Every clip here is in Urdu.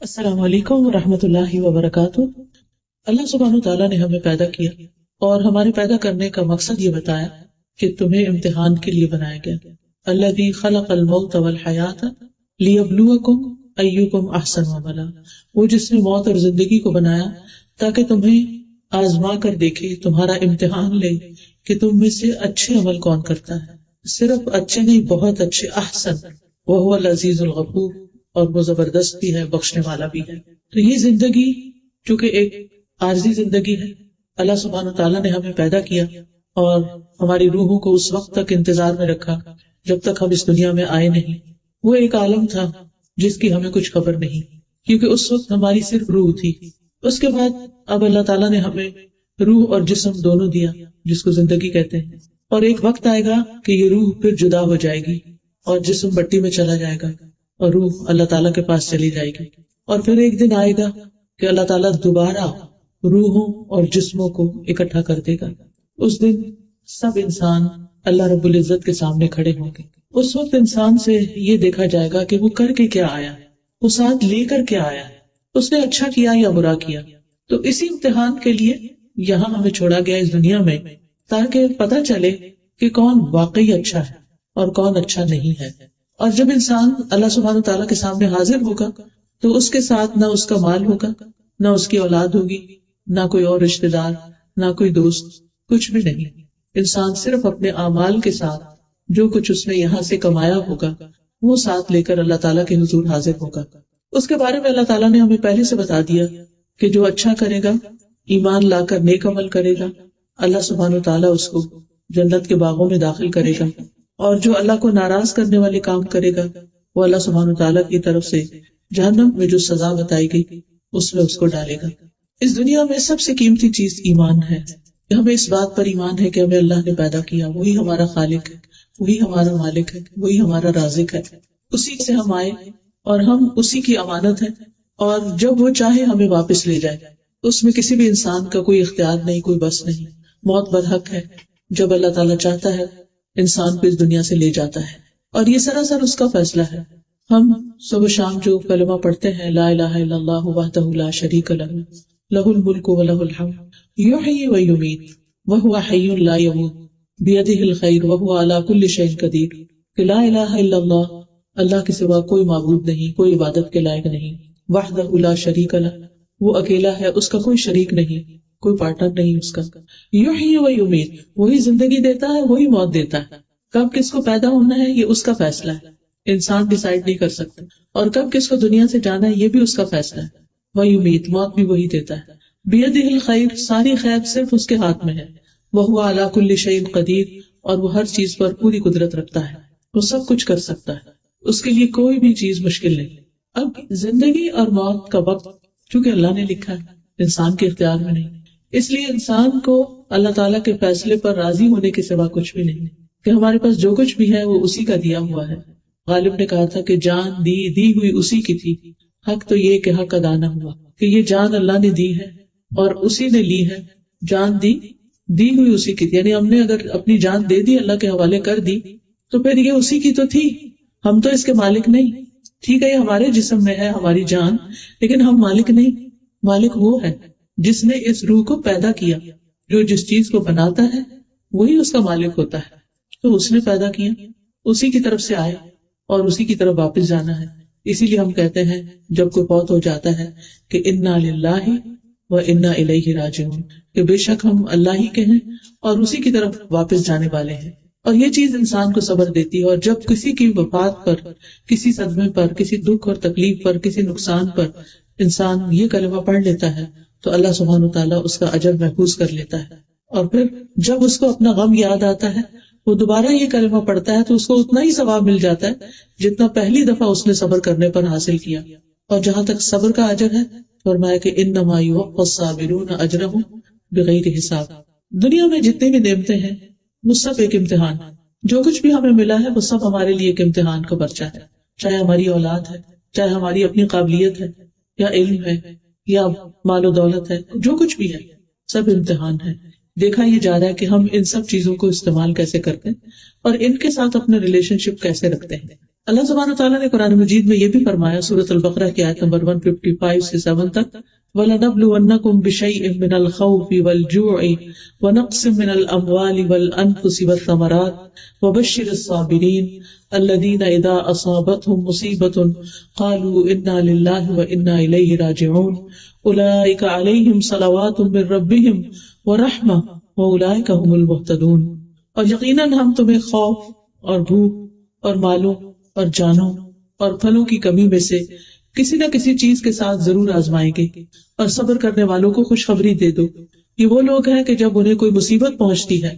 السلام علیکم ورحمۃ اللہ وبرکاتہ۔ اللہ سبحانہ تعالیٰ نے ہمیں پیدا کیا اور ہمارے پیدا کرنے کا مقصد یہ بتایا کہ تمہیں امتحان کے لیے بنایا گیا۔ الذی خلق الموت والحیاۃ لیبلوکم ایکم احسن عملا، وہ جس نے موت اور زندگی کو بنایا تاکہ تمہیں آزما کر دیکھے، تمہارا امتحان لے کہ تم میں سے اچھے عمل کون کرتا ہے۔ صرف اچھے نہیں، بہت اچھے، احسن، وہو العزیز الغفور، اور وہ زبردست بھی ہے، بخشنے والا بھی ہے۔ تو یہ زندگی چونکہ ایک عارضی زندگی ہے، اللہ سبحانہ تعالیٰ نے ہمیں پیدا کیا اور ہماری روحوں کو اس وقت تک انتظار میں رکھا جب تک ہم اس دنیا میں آئے نہیں۔ وہ ایک عالم تھا جس کی ہمیں کچھ خبر نہیں، کیونکہ اس وقت ہماری صرف روح تھی۔ اس کے بعد اب اللہ تعالیٰ نے ہمیں روح اور جسم دونوں دیا، جس کو زندگی کہتے ہیں، اور ایک وقت آئے گا کہ یہ روح پھر جدا ہو جائے گی اور جسم مٹی میں چلا جائے گا اور روح اللہ تعالیٰ کے پاس چلی جائے گی، اور پھر ایک دن آئے گا کہ اللہ تعالیٰ دوبارہ روحوں اور جسموں کو اکٹھا کر دے گا۔ اس دن سب انسان اللہ رب العزت کے سامنے کھڑے ہوں گے۔ اس وقت انسان سے یہ دیکھا جائے گا کہ وہ کر کے کیا آیا ہے، وہ ساتھ لے کر کیا آیا ہے، اس نے اچھا کیا یا برا کیا۔ تو اسی امتحان کے لیے یہاں ہمیں چھوڑا گیا اس دنیا میں، تاکہ پتہ چلے کہ کون واقعی اچھا ہے اور کون اچھا نہیں ہے۔ اور جب انسان اللہ سبحانہ تعالیٰ کے سامنے حاضر ہوگا تو اس کے ساتھ نہ اس کا مال ہوگا، نہ اس کی اولاد ہوگی، نہ کوئی اور رشتہ دار، نہ کوئی دوست، کچھ بھی نہیں۔ انسان صرف اپنے اعمال کے ساتھ جو کچھ اس نے یہاں سے کمایا ہوگا وہ ساتھ لے کر اللہ تعالیٰ کے حضور حاضر ہوگا۔ اس کے بارے میں اللہ تعالیٰ نے ہمیں پہلے سے بتا دیا کہ جو اچھا کرے گا، ایمان لا کر نیک عمل کرے گا، اللہ سبحانہ تعالیٰ اس کو جنت کے باغوں میں داخل کرے گا، اور جو اللہ کو ناراض کرنے والے کام کرے گا وہ اللہ سبحانہ تعالیٰ کی طرف سے جہنم میں جو سزا بتائی گئی اس میں اس کو ڈالے گا۔ اس دنیا میں سب سے قیمتی چیز ایمان ہے۔ ہمیں اس بات پر ایمان ہے کہ ہمیں اللہ نے پیدا کیا، وہی ہمارا خالق ہے، وہی ہمارا مالک ہے، وہی ہمارا رازق ہے، اسی سے ہم آئے اور ہم اسی کی امانت ہے، اور جب وہ چاہے ہمیں واپس لے جائے، اس میں کسی بھی انسان کا کوئی اختیار نہیں، کوئی بس نہیں۔ موت برحق ہے، جب اللہ تعالیٰ چاہتا ہے انسان کو اس دنیا سے لے جاتا ہے، اور یہ سراسر اس کا فیصلہ ہے۔ ہم صبح شام جو کلمہ پڑھتے ہیں، لا الہ الا اللہ وحدہ لا شریک لہ لہ الملک ولہ الحمد یحیی ویمیت وہو حی لا یموت بیدہ الخیر وہو علی کل شیء قدیر، کہ لا الہ الا اللہ، اللہ کے سوا کوئی معبود نہیں، کوئی عبادت کے لائق نہیں، وحدہ لا شریک لہ، وہ اکیلا ہے، اس کا کوئی شریک نہیں، کوئی پارٹنر نہیں اس کا۔ یحیی و یمیت، وہی زندگی دیتا ہے، وہی موت دیتا ہے۔ کب کس کو پیدا ہونا ہے یہ اس کا فیصلہ ہے، انسان ڈیسائیڈ نہیں کر سکتا، اور کب کس کو دنیا سے جانا ہے یہ بھی اس کا فیصلہ ہے۔ ویمیت، موت بھی وہی دیتا ہے۔ بیدہ الخیر، ساری خیر صرف اس کے ہاتھ میں ہے۔ وہو علی کل شیء قدیر، اور وہ ہر چیز پر پوری قدرت رکھتا ہے، وہ سب کچھ کر سکتا ہے، اس کے لیے کوئی بھی چیز مشکل نہیں۔ اب زندگی اور موت کا وقت چونکہ اللہ نے لکھا ہے، انسان کے اختیار میں نہیں، اس لیے انسان کو اللہ تعالیٰ کے فیصلے پر راضی ہونے کے سوا کچھ بھی نہیں، کہ ہمارے پاس جو کچھ بھی ہے وہ اسی کا دیا ہوا ہے۔ غالب نے کہا تھا کہ جان دی ہوئی اسی کی تھی، حق تو یہ کہ حق ادا نہ ہوا، کہ یہ جان اللہ نے دی ہے اور اسی نے لی ہے۔ جان دی ہوئی اسی کی تھی، یعنی ہم نے اگر اپنی جان دے دی، اللہ کے حوالے کر دی، تو پھر یہ اسی کی تو تھی، ہم تو اس کے مالک نہیں۔ ٹھیک ہے، یہ ہمارے جسم میں ہے ہماری جان، لیکن ہم مالک نہیں، مالک وہ ہے جس نے اس روح کو پیدا کیا۔ جو جس چیز کو بناتا ہے وہی اس کا مالک ہوتا ہے، تو اس نے پیدا کیا، اسی کی طرف سے آئے اور اسی کی طرف واپس جانا ہے۔ اسی لیے ہم کہتے ہیں جب کوئی فوت ہو جاتا ہے کہ انا للہ و انا الیہ راجعون، کہ بے شک ہم اللہ ہی کے ہیں اور اسی کی طرف واپس جانے والے ہیں۔ اور یہ چیز انسان کو صبر دیتی ہے، اور جب کسی کی وفات پر، کسی صدمے پر، کسی دکھ اور تکلیف پر، کسی نقصان پر انسان یہ کلمہ پڑھ لیتا ہے تو اللہ سبحانہ تعالیٰ اس کا اجر محفوظ کر لیتا ہے، اور پھر جب اس کو اپنا غم یاد آتا ہے وہ دوبارہ یہ کلمہ پڑھتا ہے تو اس کو اتنا ہی ثواب مل جاتا ہے جتنا پہلی دفعہ اس نے صبر کرنے پر حاصل کیا۔ اور جہاں تک صبر کا اجر ہے، فرمایا کہ انما یوفی الصابرون اجرهم بغیر حساب۔ دنیا میں جتنی بھی نعمتیں ہیں وہ سب ایک امتحان، جو کچھ بھی ہمیں ملا ہے وہ سب ہمارے لیے ایک امتحان کا پرچہ ہے، چاہے ہماری اولاد ہے، چاہے ہماری اپنی قابلیت ہے، یا علم ہے، یا مال و دولت ہے، جو کچھ بھی ہے سب امتحان ہے۔ دیکھا یہ جا رہا ہے کہ ہم ان سب چیزوں کو استعمال کیسے کرتے ہیں اور ان کے ساتھ اپنے ریلیشن شپ کیسے رکھتے ہیں۔ اللہ سبحانہ وتعالیٰ نے قرآن مجید میں یہ بھی فرمایا سورۃ البقرہ کی آیت نمبر 155 سے 7 تک، وَلَنَبْلُوَنَّكُمْ بِشَيْءٍ مِّنَ الْخَوْفِ وَالْجُوعِ وَنَقْصٍ مِّنَ الْأَمْوَالِ وَالْأَنفُسِ وَالثَّمَرَاتِ وَبَشِّرِ الصَّابِرِينَ الَّذِينَ إِذَا أَصَابَتْهُمْ مُصِيبَةٌ قَالُوا إِنَّا لِلَّهِ وَإِنَّا إِلَيْهِ رَاجِعُونَ أُولَٰئِكَ عَلَيْهِمْ صَلَوَاتٌ مِّن رَّبِّهِمْ وَرَحْمَةٌ وَأُولَٰئِكَ هُمُ الْمُهْتَدُونَ۔ اور یقیناً ہم تمہیں خوف اور بھوک اور مالوں اور جانوں اور پھلوں کی کمی میں سے کسی نہ کسی چیز کے ساتھ ضرور آزمائیں گے، اور صبر کرنے والوں کو خوشخبری دے دو۔ یہ وہ لوگ ہیں کہ جب انہیں کوئی مصیبت پہنچتی ہے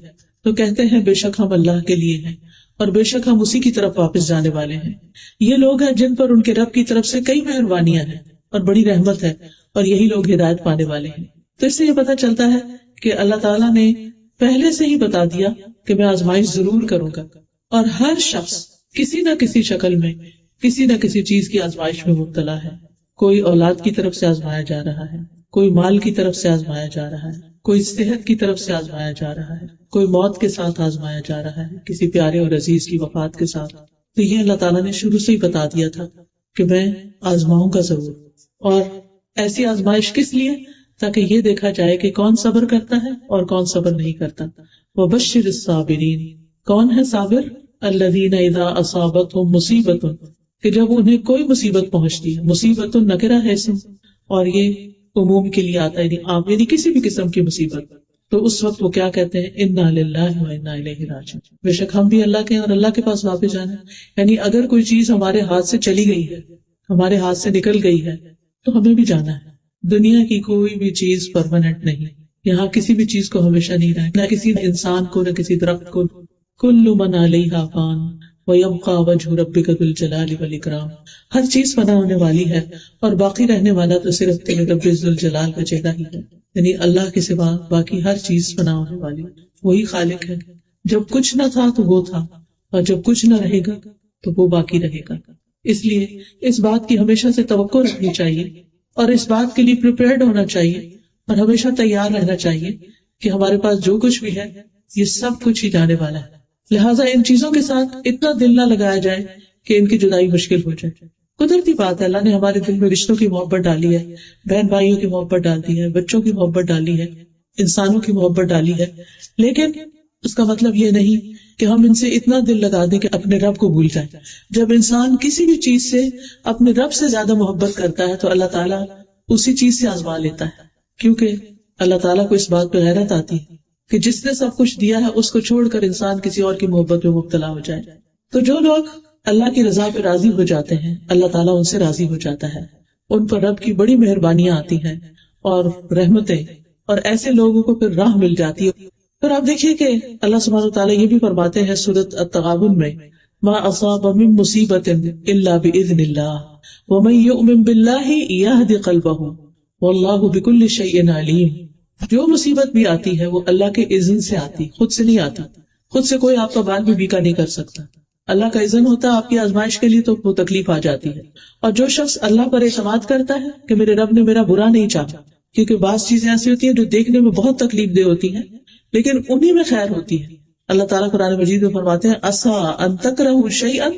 تو کہتے ہیں بے شک ہم اللہ کے لیے ہیں اور بے شک ہم اسی کی طرف واپس جانے والے ہیں۔ یہ لوگ ہیں جن پر ان کے رب کی طرف سے کئی مہربانیاں ہیں اور بڑی رحمت ہے، اور یہی لوگ ہدایت پانے والے ہیں۔ تو اس سے یہ پتہ چلتا ہے کہ اللہ تعالیٰ نے پہلے سے ہی بتا دیا کہ میں آزمائش ضرور کروں گا، اور ہر شخص کسی نہ کسی شکل میں کسی نہ کسی چیز کی آزمائش میں مبتلا ہے۔ کوئی اولاد کی طرف سے آزمایا جا رہا ہے، کوئی مال کی طرف سے آزمایا جا رہا ہے، کوئی صحت کی طرف سے آزمایا جا رہا ہے، کوئی موت کے ساتھ آزمایا جا رہا ہے، کسی پیارے اور عزیز کی وفات کے ساتھ۔ تو یہ اللہ تعالیٰ نے شروع سے ہی بتا دیا تھا کہ میں آزماؤں گا ضرور۔ اور ایسی آزمائش کس لیے؟ تاکہ یہ دیکھا جائے کہ کون صبر کرتا ہے اور کون صبر نہیں کرتا۔ وَبَشِّرِ الصَّابِرِينَ، کون ہے صابر؟ الذین اذا اصابتہم مصیبت، کہ جب انہیں کوئی مصیبت پہنچتی ہے، مصیبت نکرہ ہے اسم، اور یہ عموم کے لیے آتا ہے، یعنی عام، یعنی کسی بھی قسم کی مصیبت، تو اس وقت وہ کیا کہتے ہیں؟ انا للہ و انا الیہ راجعون، بے شک ہم بھی اللہ کے ہیں اور اللہ کے پاس واپس جانا ہے۔ یعنی اگر کوئی چیز ہمارے ہاتھ سے چلی گئی ہے، ہمارے ہاتھ سے نکل گئی ہے، تو ہمیں بھی جانا ہے۔ دنیا کی کوئی بھی چیز پرماننٹ نہیں، یہاں کسی بھی چیز کو ہمیشہ نہیں رہنا، نہ کسی انسان کو، نہ کسی درخت کو۔ کل من علیہا فان ویبقی وجہ ربک ذو الجلال والاکرام، ہر چیز فنا ہونے والی ہے اور باقی رہنے والا تو صرف تیرے رب ذو الجلال کا چہرہ ہی ہے۔ یعنی اللہ کے سوا باقی ہر چیز فنا ہونے والی، وہی خالق ہے۔ جب کچھ نہ تھا تو وہ تھا، اور جب کچھ نہ رہے گا تو وہ باقی رہے گا۔ اس لیے اس بات کی ہمیشہ سے توقع رکھنی چاہیے، اور اس بات کے لیے پریپیئرڈ ہونا چاہیے، اور ہمیشہ تیار رہنا چاہیے کہ ہمارے پاس جو کچھ بھی ہے یہ سب کچھ ہی جانے والا ہے۔ لہٰذا ان چیزوں کے ساتھ اتنا دل نہ لگایا جائے کہ ان کی جدائی مشکل ہو جائے۔ قدرتی بات ہے، اللہ نے ہمارے دل میں رشتوں کی محبت ڈالی ہے، بہن بھائیوں کی محبت ڈال دی ہے، بچوں کی محبت ڈالی ہے، انسانوں کی محبت ڈالی ہے، لیکن اس کا مطلب یہ نہیں کہ ہم ان سے اتنا دل لگا دیں کہ اپنے رب کو بھول جائیں۔ جب انسان کسی بھی چیز سے اپنے رب سے زیادہ محبت کرتا ہے تو اللہ تعالیٰ اسی چیز سے آزما لیتا ہے، کیونکہ اللہ تعالیٰ کو اس بات پہ غیرت آتی ہے کہ جس نے سب کچھ دیا ہے اس کو چھوڑ کر انسان کسی اور کی محبت میں مبتلا ہو جائے۔ تو جو لوگ اللہ کی رضا پہ راضی ہو جاتے ہیں، اللہ تعالیٰ ان سے راضی ہو جاتا ہے، ان پر رب کی بڑی مہربانیاں آتی ہیں اور رحمتیں، اور ایسے لوگوں کو پھر راہ مل جاتی ہے۔ پھر آپ دیکھیے کہ اللہ سبحانہ وتعالیٰ یہ بھی فرماتے ہیں سورۃ التغابن میں، ما اصاب من مصیبت الا باذن اللہ ومن یؤمن باللہ یہد قلبہ واللہ بکل شیء علیم۔ جو مصیبت بھی آتی ہے وہ اللہ کے اذن سے آتی، خود سے نہیں آتی۔ خود سے کوئی آپ کا بال بھی بیکا نہیں کر سکتا، اللہ کا اذن ہوتا ہے آپ کی آزمائش کے لیے، تو وہ تکلیف آ جاتی ہے۔ اور جو شخص اللہ پر اعتماد کرتا ہے کہ میرے رب نے میرا برا نہیں چاہا، کیونکہ بعض چیزیں ایسی ہوتی ہیں جو دیکھنے میں بہت تکلیف دہ ہوتی ہیں لیکن انہی میں خیر ہوتی ہے۔ اللہ تعالیٰ قرآن مجید میں فرماتے ہیں عسیٰ ان تکرہوا شیئا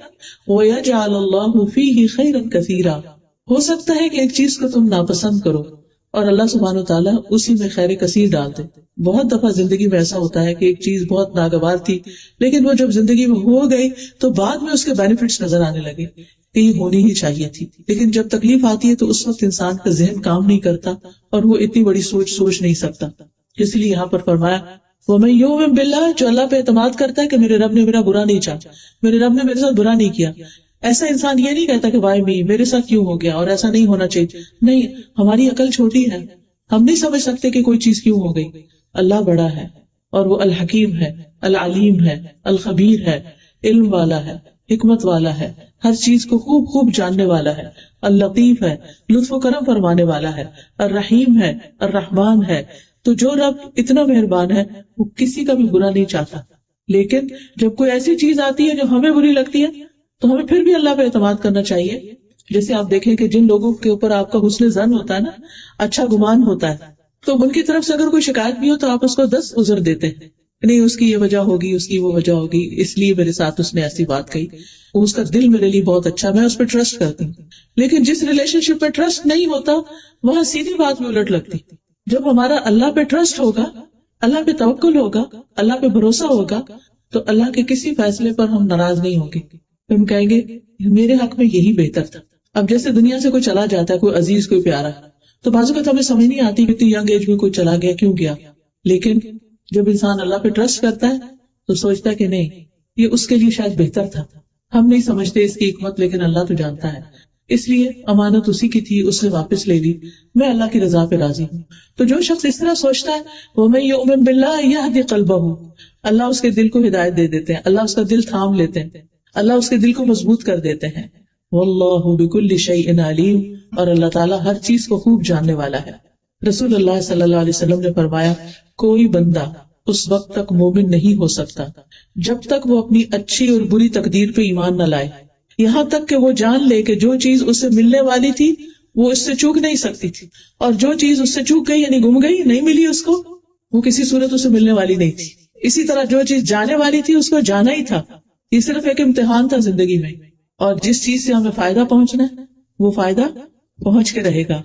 ویجعل اللہ فیہ خیرا کثیرا، ہو سکتا ہے کہ ایک چیز کو تم ناپسند کرو اور اللہ سبحانہ وتعالیٰ اسی میں خیر کثیر ڈال دے۔ بہت دفعہ زندگی میں ایسا ہوتا ہے کہ ایک چیز بہت ناگوار تھی لیکن وہ جب زندگی میں ہو گئی تو بعد میں اس کے بینیفٹس نظر آنے لگے کہ یہ ہونی ہی چاہیے تھی، لیکن جب تکلیف آتی ہے تو اس وقت انسان کا ذہن کام نہیں کرتا اور وہ اتنی بڑی سوچ نہیں سکتا۔ اس لیے یہاں پر فرمایا وَمَن یُؤْمِن بِاللَّهِ، جو اللہ پہ اعتماد کرتا ہے کہ میرے رب نے میرا برا نہیں چاہا، میرے رب نے میرے ساتھ برا نہیں کیا۔ ایسا انسان یہ نہیں کہتا کہ وائی می، میرے ساتھ کیوں ہو گیا اور ایسا نہیں ہونا چاہیے۔ نہیں، ہماری عقل چھوٹی ہے، ہم نہیں سمجھ سکتے کہ کوئی چیز کیوں ہو گئی۔ اللہ بڑا ہے اور وہ الحکیم ہے، العلیم ہے، الخبیر ہے، علم والا ہے، حکمت والا ہے، ہر چیز کو خوب جاننے والا ہے، اللطیف ہے، لطف و کرم فرمانے والا ہے، الرحیم ہے، الرحمان ہے۔ تو جو رب اتنا مہربان ہے وہ کسی کا بھی برا نہیں چاہتا، لیکن جب کوئی ایسی چیز آتی ہے جو ہمیں بری لگتی ہے تو ہمیں پھر بھی اللہ پہ اعتماد کرنا چاہیے۔ جیسے آپ دیکھیں کہ جن لوگوں کے اوپر آپ کا حسن ظن ہوتا ہے نا، اچھا گمان ہوتا ہے، تو ان کی طرف سے اگر کوئی شکایت بھی ہو تو آپ اس کو 10 عذر دیتے ہیں نہیں اس کی یہ وجہ ہوگی، اس کی وہ وجہ ہوگی، اس لیے میرے ساتھ اس نے ایسی بات کہی، اس کا دل میرے لیے بہت اچھا، میں اس پہ ٹرسٹ کرتی ہوں. لیکن جس ریلیشن شپ پہ ٹرسٹ نہیں ہوتا وہاں سیدھی بات بھی الٹ لگتی. جب ہمارا اللہ پہ ٹرسٹ ہوگا، اللہ پہ توکل ہوگا، اللہ پہ بھروسہ ہوگا، تو اللہ کے کسی فیصلے پر ہم ناراض نہیں ہوں گے. ہم کہیں گے میرے حق میں یہی بہتر تھا. اب جیسے دنیا سے کوئی چلا جاتا ہے، کوئی عزیز کوئی پیارا، تو بعض اوقات ہمیں سمجھ نہیں آتی کہ اتنی ینگ ایج میں کوئی چلا گیا کیوں گیا. لیکن جب انسان اللہ پہ ٹرسٹ کرتا ہے تو سوچتا ہے کہ نہیں یہ اس کے لیے شاید بہتر تھا. ہم نہیں سمجھتے اس کی حکمت، لیکن اللہ تو جانتا ہے. اس لیے امانت اسی کی تھی، اس نے واپس لے لی، میں اللہ کی رضا پہ راضی ہوں. تو جو شخص اس طرح سوچتا ہے وَمَن يُؤْمِن بِاللَّهِ يَهْدِ قَلْبَهُ، اللہ اس کے دل کو ہدایت دے دیتے ہیں، اللہ اس کا دل تھام لیتے ہیں، اللہ اس کے دل کو مضبوط کر دیتے ہیں. وَاللَّهُ بِكُلِّ شَيْءٍ عَلِيمٌ، اور اللہ تعالیٰ ہر چیز کو خوب جاننے والا ہے. رسول اللہ صلی اللہ علیہ وسلم نے فرمایا کوئی بندہ اس وقت تک مومن نہیں ہو سکتا جب تک وہ اپنی اچھی اور بری تقدیر پہ ایمان نہ لائے، یہاں تک کہ وہ جان لے کہ جو چیز اسے ملنے والی تھی وہ اس سے چوک نہیں سکتی تھی، اور جو چیز اس سے چوک گئی یعنی گم گئی، نہیں ملی اس کو، وہ کسی صورت اسے ملنے والی نہیں تھی. اسی طرح جو چیز جانے والی تھی اس کو جانا ہی تھا. یہ صرف ایک امتحان تھا زندگی میں، اور جس چیز سے ہمیں فائدہ پہنچنا ہے وہ فائدہ پہنچ کے رہے گا.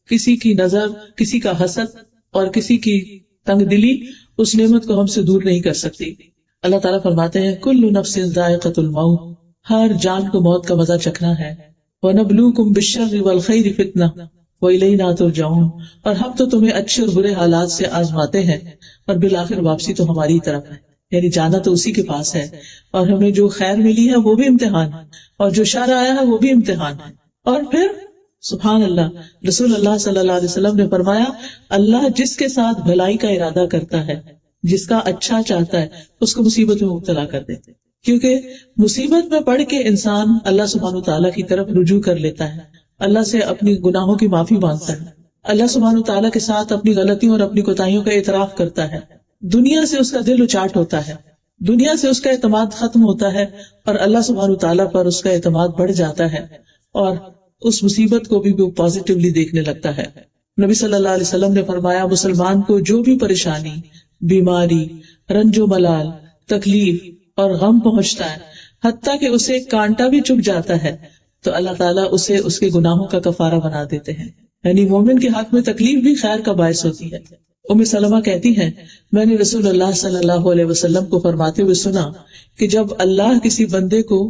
کسی کی نظر، کسی کا حسد اور کسی کی تنگ دلی اس نعمت کو ہم سے دور نہیں کر سکتی. اللہ تعالیٰ فرماتے ہیں کل نفس ذائقۃ الموت، ہر جان کو موت کا مزہ چکھنا ہے. وَنَبْلُوكُمْ بِالشَّرِّ وَالْخَيْرِ فِتْنَةً وَإِلَيْنَا تُرْجَعُونَ، اور ہم تو تمہیں اچھے اور برے حالات سے آزماتے ہیں اور بالآخر واپسی تو ہماری طرف ہے. یعنی جانا تو اسی کے پاس ہے، اور ہمیں جو خیر ملی ہے وہ بھی امتحان ہے، اور جو شر آیا ہے وہ بھی امتحان ہے. اور پھر سبحان اللہ، رسول اللہ صلی اللہ علیہ وسلم نے فرمایا اللہ جس کے ساتھ بھلائی کا ارادہ کرتا ہے، جس کا اچھا چاہتا ہے، اس کو مصیبت میں مبتلا کر دیتے. کیونکہ مصیبت میں پڑھ کے انسان اللہ سبحانہ تعالیٰ کی طرف رجوع کر لیتا ہے، اللہ سے اپنی گناہوں کی معافی مانگتا ہے، اللہ سبحانہ تعالیٰ کے ساتھ اپنی غلطیوں اور اپنی کوتاہیوں کا اعتراف کرتا ہے. دنیا سے اس کا دل اچاٹ ہوتا ہے، دنیا سے اس کا اعتماد ختم ہوتا ہے، اور اللہ سبحانہ تعالیٰ پر اس کا اعتماد بڑھ جاتا ہے، اور اس مصیبت کو بھی وہ پازیٹیولی دیکھنے لگتا ہے. نبی صلی اللہ علیہ وسلم نے فرمایا مسلمان کو جو بھی پریشانی، بیماری، رنج و ملال، تکلیف اور غم پہنچتا ہے، حتیٰ کہ اسے کانٹا بھی چبھ جاتا ہے، تو اللہ تعالیٰ اسے اس کے گناہوں کا کفارہ بنا دیتے ہیں. یعنی مومن کے حق میں تکلیف بھی خیر کا باعث ہوتی ہے. ام سلمہ کہتی ہیں میں نے رسول اللہ صلی اللہ علیہ وسلم کو فرماتے ہوئے سنا کہ جب اللہ کسی بندے کو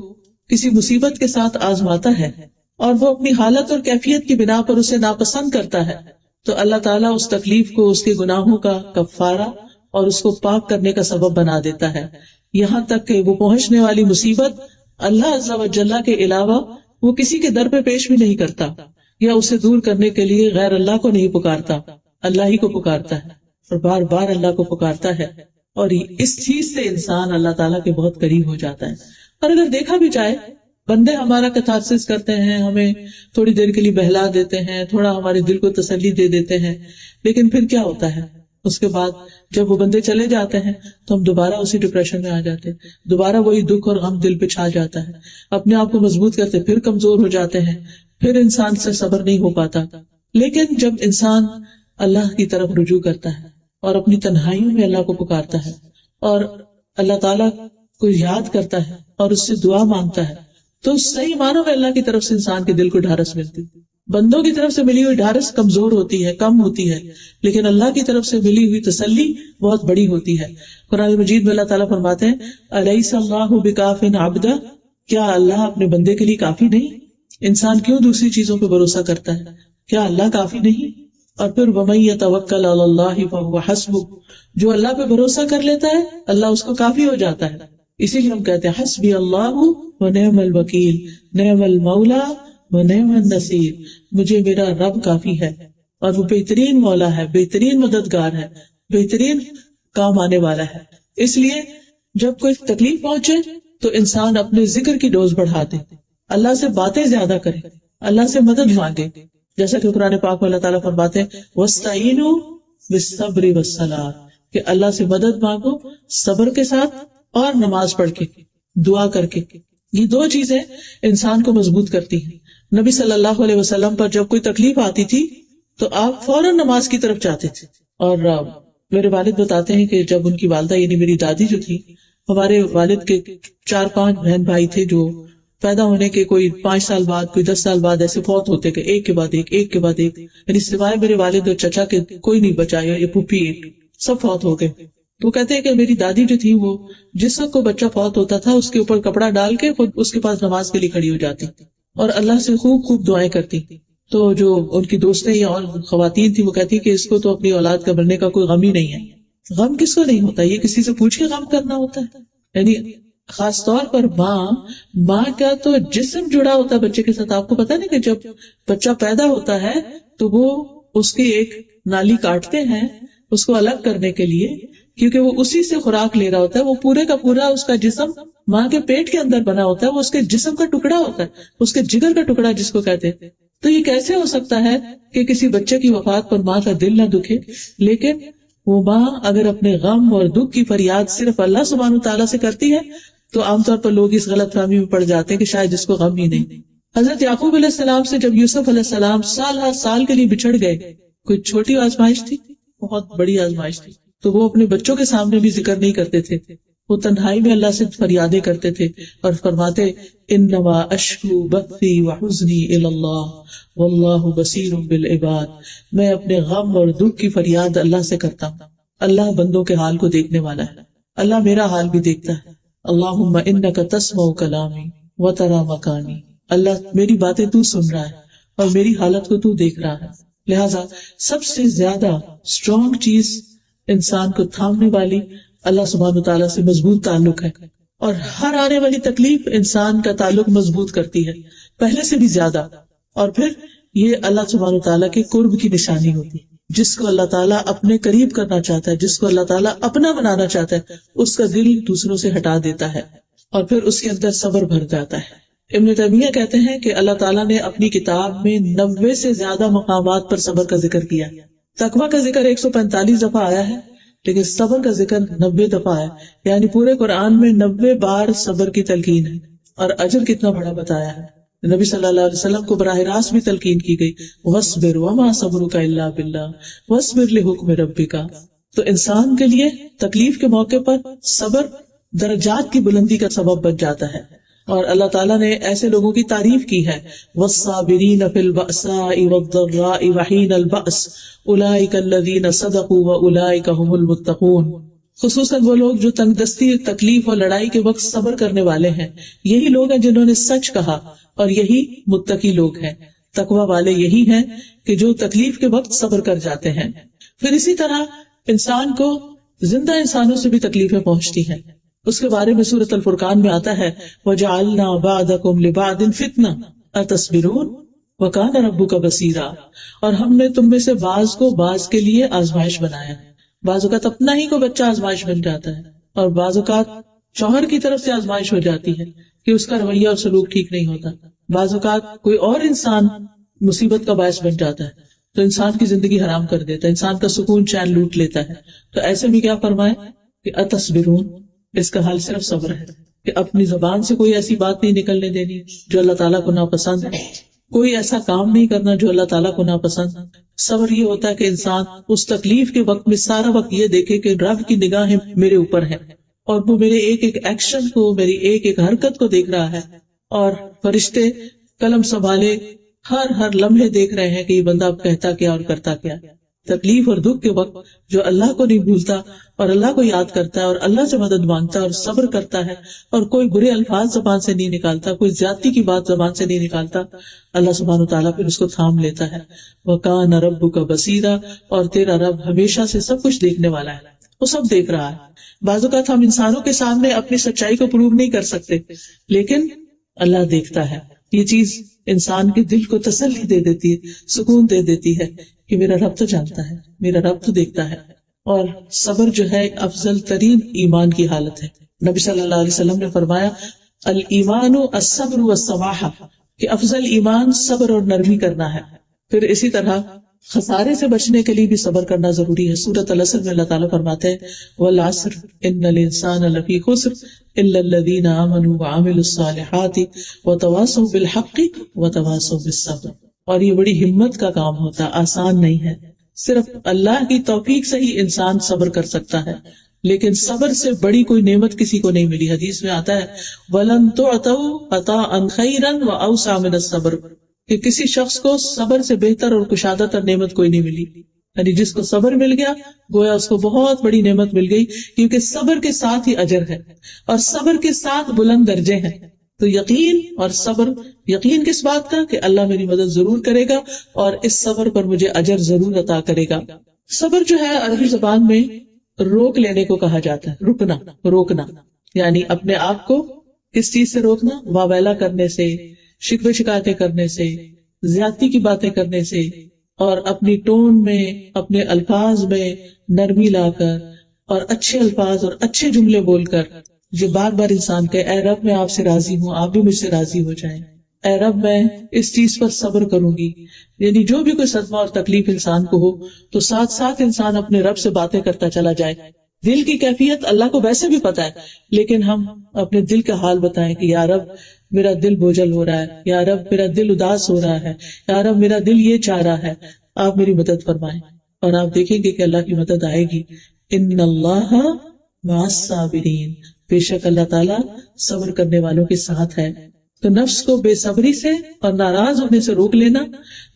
کسی مصیبت کے ساتھ آزماتا ہے اور وہ اپنی حالت اور کیفیت کی بنا پر اسے ناپسند کرتا ہے، تو اللہ تعالیٰ اس تکلیف کو اس کے گناہوں کا کفارہ اور اس کو پاک کرنے کا سبب بنا دیتا ہے، یہاں تک کہ وہ پہنچنے والی مصیبت اللہ عز و جل کے علاوہ وہ کسی کے در پہ پیش بھی نہیں کرتا، یا اسے دور کرنے کے لیے غیر اللہ کو نہیں پکارتا، اللہ ہی کو پکارتا ہے اور بار بار اللہ کو پکارتا ہے. اور اس چیز سے انسان اللہ تعالیٰ کے بہت قریب ہو جاتا ہے. اور اگر دیکھا بھی جائے بندے ہمارا کتھارسس کرتے ہیں، ہمیں تھوڑی دیر کے لیے بہلا دیتے ہیں، تھوڑا ہمارے دل کو تسلی دے دیتے ہیں، لیکن پھر کیا ہوتا ہے اس کے بعد جب وہ بندے چلے جاتے ہیں تو ہم دوبارہ اسی ڈپریشن میں آ جاتے ہیں، دوبارہ وہی دکھ اور غم دل پہ چھا جاتا ہے، اپنے آپ کو مضبوط کرتے پھر کمزور ہو جاتے ہیں، پھر انسان سے صبر نہیں ہو پاتا. لیکن جب انسان اللہ کی طرف رجوع کرتا ہے اور اپنی تنہائیوں میں اللہ کو پکارتا ہے اور اللہ تعالیٰ کو یاد کرتا ہے اور اس سے دعا مانگتا ہے، تو صحیح معنوں میں اللہ کی طرف سے انسان کے دل کو ڈھارس ملتی. بندوں کی طرف سے ملی ہوئی ڈھارس کمزور ہوتی ہے، کم ہوتی ہے، لیکن اللہ کی طرف سے ملی ہوئی تسلی بہت بڑی ہوتی ہے. قرآن مجید میں اللہ تعالیٰ فرماتے ہیں الیس اللہ بکاف عبدہ، کیا اللہ اپنے بندے کے لیے کافی نہیں؟ انسان کیوں دوسری چیزوں پہ بھروسہ کرتا ہے؟ کیا اللہ کافی نہیں؟ اور پھر وَمَن يَتَوَکَّلْ عَلَى اللَّهِ فَهُوَ حَسْبُهُ، جو اللہ پہ بھروسہ کر لیتا ہے اللہ اس کو کافی ہو جاتا ہے. اسی لیے ہم کہتے ہیں حسبی اللہ ونعم الوکیل، نعم المولا ونعم النصیر، مجھے میرا رب کافی ہے اور وہ بہترین مولا ہے، بہترین مددگار ہے، بہترین کام آنے والا ہے. اس لیے جب کوئی تکلیف پہنچے تو انسان اپنے ذکر کی ڈوز بڑھا دے، اللہ سے باتیں زیادہ کرے، اللہ سے مدد مانگے، جیسا کہ قرآن پاک میں اللہ تعالیٰ فرماتے ہیں وَاسْتَعِینُوا بِالصَّبْرِ وَالصَّلَاةِ، کہ اللہ سے مدد مانگو صبر کے ساتھ اور نماز پڑھ کے، دعا کر کے. یہ دو چیزیں انسان کو مضبوط کرتی ہیں. نبی صلی اللہ علیہ وسلم پر جب کوئی تکلیف آتی تھی تو آپ فوراً نماز کی طرف جاتے تھے اور میرے والد بتاتے ہیں کہ جب ان کی والدہ یعنی میری دادی جو تھی، ہمارے والد کے 4-5 بہن بھائی تھے جو پیدا ہونے کے کوئی 5 سال بعد، کوئی 10 سال بعد ایسے فوت ہوتے کہ ایک کے بعد ایک، ایک کے بعد ایک، یعنی سوائے میرے والد اور چچا کے کوئی نہیں بچا، یا پھوپھی ایک، سب فوت ہو گئے. تو کہتے ہیں کہ میری دادی جو تھی وہ جس وقت کو بچہ فوت ہوتا تھا اس کے اوپر کپڑا ڈال کے خود اس کے پاس نماز کے لیے کھڑی ہو جاتی اور اللہ سے خوب خوب دعائیں کرتی. تو جو ان کی دوستیں یا اور خواتین تھی وہ کہتی کہ اس کو تو اپنی اولاد کا مرنے کا کوئی غم ہی نہیں ہے. غم کس کو نہیں ہوتا؟ یہ کسی سے پوچھ کے غم کرنا ہوتا ہے. یعنی خاص طور پر ماں کا تو جسم جڑا ہوتا ہے بچے کے ساتھ. آپ کو پتا نہیں کہ جب بچہ پیدا ہوتا ہے تو وہ اس کی ایک نالی کاٹتے ہیں اس کو الگ کرنے کے لیے، کیونکہ وہ اسی سے خوراک لے رہا ہوتا ہے. وہ پورے کا پورا اس کا جسم ماں کے پیٹ کے اندر بنا ہوتا ہے، وہ اس کے جسم کا ٹکڑا ہوتا ہے، اس کے جگر کا ٹکڑا جس کو کہتے ہیں. تو یہ کیسے ہو سکتا ہے کہ کسی بچے کی وفات پر ماں کا دل نہ دکھے؟ لیکن وہ ماں اگر اپنے غم اور دکھ کی فریاد صرف اللہ سبحانہ تعالیٰ سے کرتی ہے تو عام طور پر لوگ اس غلط فہمی میں پڑ جاتے ہیں کہ شاید اس کو غم ہی نہیں. حضرت یعقوب علیہ السلام سے جب یوسف علیہ السلام سال ہر سال کے لیے بچھڑ گئے، کوئی چھوٹی آزمائش تھی؟ بہت بڑی آزمائش تھی. تو وہ اپنے بچوں کے سامنے بھی ذکر نہیں کرتے تھے، وہ تنہائی میں اللہ سے فریادیں کرتے تھے اور فرماتے انما اشکو بثی وحزنی الی اللہ واللہ بصیر بالعباد. میں اپنے غم اور دکھ کی فریاد اللہ سے کرتا ہوں، اللہ بندوں کے حال کو دیکھنے والا ہے، اللہ میرا حال بھی دیکھتا ہے. اللہم انک تسمع کلامی وتری مکانی. اللہ میری باتیں تو سن رہا ہے اور میری حالت کو تو دیکھ رہا ہے. لہٰذا سب سے زیادہ اسٹرانگ چیز انسان کو تھامنے والی اللہ سبحانہ تعالیٰ سے مضبوط تعلق ہے، اور ہر آنے والی تکلیف انسان کا تعلق مضبوط کرتی ہے پہلے سے بھی زیادہ. اور پھر یہ اللہ سبحانہ تعالیٰ کے قرب کی نشانی ہوتی ہے. جس کو اللہ تعالیٰ اپنے قریب کرنا چاہتا ہے، جس کو اللہ تعالیٰ اپنا بنانا چاہتا ہے، اس کا دل دوسروں سے ہٹا دیتا ہے اور پھر اس کے اندر صبر بھر جاتا ہے. ابن تیمیہ کہتے ہیں کہ اللہ تعالیٰ نے اپنی کتاب میں 90 سے زیادہ مقامات پر صبر کا ذکر کیا. تقویٰ کا ذکر 145 دفعہ آیا ہے، لیکن صبر کا ذکر 90 دفعہ ہے. یعنی پورے قرآن میں 90 بار صبر کی تلقین ہے. اور اجر کتنا بڑا بتایا ہے. نبی صلی اللہ علیہ وسلم کو براہ راست بھی تلقین کی گئی وَاصْبِرْ وَمَا صَبْرُكَ إِلَّا بِاللَّهِ وَاصْبِرْ لِحُكْمِ رَبِّكَ. تو انسان کے لیے تکلیف کے موقع پر صبر درجات کی بلندی کا سبب بن جاتا ہے. اور اللہ تعالیٰ نے ایسے لوگوں کی تعریف کی ہے وَالصَّابِرِينَ فِي الْبَأْسَاءِ وَالضَّرَّاءِ وَحِينَ الْبَأْسِ أُولَٰئِكَ الَّذِينَ صَدَقُوا وَأُولَٰئِكَ هُمُ الْمُتَّقُونَ. خصوصاً وہ لوگ جو تنگ دستی، تکلیف اور لڑائی کے وقت صبر کرنے والے ہیں، یہی لوگ ہیں جنہوں نے سچ کہا اور یہی متقی لوگ ہیں. تقوی والے یہی ہیں کہ جو تکلیف کے وقت صبر کر جاتے ہیں. پھر اسی طرح انسان کو زندہ انسانوں سے بھی تکلیفیں پہنچتی ہیں. اس کے بارے میں سورۃ الفرقان میں آتا ہے وَجَعَلْنَا بَعْضَكُمْ لِبَعْضٍ فِتْنَةً أَتَصْبِرُونَ وَكَانَ رَبُّكَ بَصِيرًا. اور ہم نے تم میں سے بعض کو بعض کے لیے آزمائش بنایا. بعض اوقات اپنا ہی کو بچہ آزمائش بن جاتا ہے، اور بعض اوقات شوہر کی طرف سے آزمائش ہو جاتی ہے کہ اس کا رویہ اور سلوک ٹھیک نہیں ہوتا. بعض اوقات کوئی اور انسان مصیبت کا باعث بن جاتا ہے تو انسان کی زندگی حرام کر دیتا ہے، انسان کا سکون چین لوٹ لیتا ہے. تو ایسے میں کیا فرمائے کہ اتصبرون، اس کا حال صرف صبر ہے کہ اپنی زبان سے کوئی ایسی بات نہیں نکلنے دینی جو اللہ تعالیٰ کو ناپسند ہے، کوئی ایسا کام نہیں کرنا جو اللہ تعالیٰ کو ناپسند ہے. صبر یہ ہوتا ہے کہ انسان اس تکلیف کے وقت میں سارا وقت یہ دیکھے کہ رب کی نگاہیں میرے اوپر ہے اور وہ میرے ایک ایک ایکشن کو، میری ایک ایک حرکت کو دیکھ رہا ہے، اور فرشتے قلم سنبھالے ہر لمحے دیکھ رہے ہیں کہ یہ بندہ اب کہتا کیا اور کرتا کیا. تکلیف اور دکھ کے وقت جو اللہ کو نہیں بھولتا اور اللہ کو یاد کرتا ہے اور اللہ سے مدد مانگتا ہے اور صبر کرتا ہے اور کوئی برے الفاظ زبان سے نہیں نکالتا، کوئی زیادتی کی بات زبان سے نہیں نکالتا، اللہ سبحانہ وتعالیٰ پھر اس کو تھام لیتا ہے. وَكَانَ رَبُّكَ بَصِيرًا، اور تیرا رب ہمیشہ سے سب کچھ دیکھنے والا ہے، وہ سب دیکھ رہا ہے. بعض اوقات ہم انسانوں کے سامنے اپنی سچائی کو پروو نہیں کر سکتے، لیکن اللہ دیکھتا ہے. یہ چیز انسان کے دل کو تسلی دے دیتی ہے، سکون دے دیتی ہے کہ میرا رب تو جانتا ہے، میرا رب تو دیکھتا ہے. اور صبر جو ہے افضل ترین ایمان کی حالت ہے. نبی صلی اللہ علیہ وسلم نے فرمایا الایمان الصبر والسماحہ، کہ افضل ایمان صبر اور نرمی کرنا ہے. پھر اسی طرح خسارے سے بچنے کے لیے بھی صبر کرنا ضروری ہے. سورۃ العصر میں اللہ تعالیٰ فرماتے ہیں والعصر ان الانسان لفی خسر الا الذین آمنوا وعملوا الصالحات وتواصوا بالحق وتواصوا بالصبر. اور یہ بڑی ہمت کا کام ہوتا ہے، آسان نہیں ہے. صرف اللہ کی توفیق سے ہی انسان صبر کر سکتا ہے، لیکن صبر سے بڑی کوئی نعمت کسی کو نہیں ملی. حدیث میں آتا ہے وَلَن تُعْطَوْا عَطَاءً خَيْرًا وَأَوْسَعَ مِنَ الصَّبْرِ، کہ کسی شخص کو صبر سے بہتر اور کشادہ تر نعمت کوئی نہیں ملی. یعنی جس کو صبر مل گیا گویا اس کو بہت بڑی نعمت مل گئی، کیونکہ صبر کے ساتھ ہی اجر ہے اور صبر کے ساتھ بلند درجے ہیں. تو یقین اور صبر، یقین کس بات کا کہ اللہ میری مدد ضرور کرے گا اور اس صبر پر مجھے اجر ضرور عطا کرے گا. صبر جو ہے عربی زبان میں روک لینے کو کہا جاتا ہے، رکنا، روکنا، یعنی اپنے آپ کو کس چیز سے روکنا؟ واویلا کرنے سے، شکوے شکایتیں کرنے سے، زیادتی کی باتیں کرنے سے، اور اپنی ٹون میں، اپنے الفاظ میں نرمی لا کر اور اچھے الفاظ اور اچھے جملے بول کر جو بار بار انسان کہے اے رب میں آپ سے راضی ہوں، آپ بھی مجھ سے راضی ہو جائیں، اے رب میں اس چیز پر صبر کروں گی. یعنی جو بھی کوئی صدمہ اور تکلیف انسان کو ہو تو ساتھ ساتھ انسان اپنے رب سے باتیں کرتا چلا جائے. دل کی کیفیت اللہ کو ویسے بھی پتا ہے، لیکن ہم اپنے دل کا حال بتائیں کہ یا رب میرا دل بوجھل ہو رہا ہے، یا رب میرا دل اداس ہو رہا ہے، یا رب میرا دل یہ چاہ رہا ہے، آپ میری مدد فرمائیں. اور آپ دیکھیں گے کہ اللہ کی مدد آئے گی. ان اللہ مع الصابرین، بے شک اللہ تعالیٰ صبر کرنے والوں کے ساتھ ہے. تو نفس کو بے صبری سے اور ناراض ہونے سے روک لینا،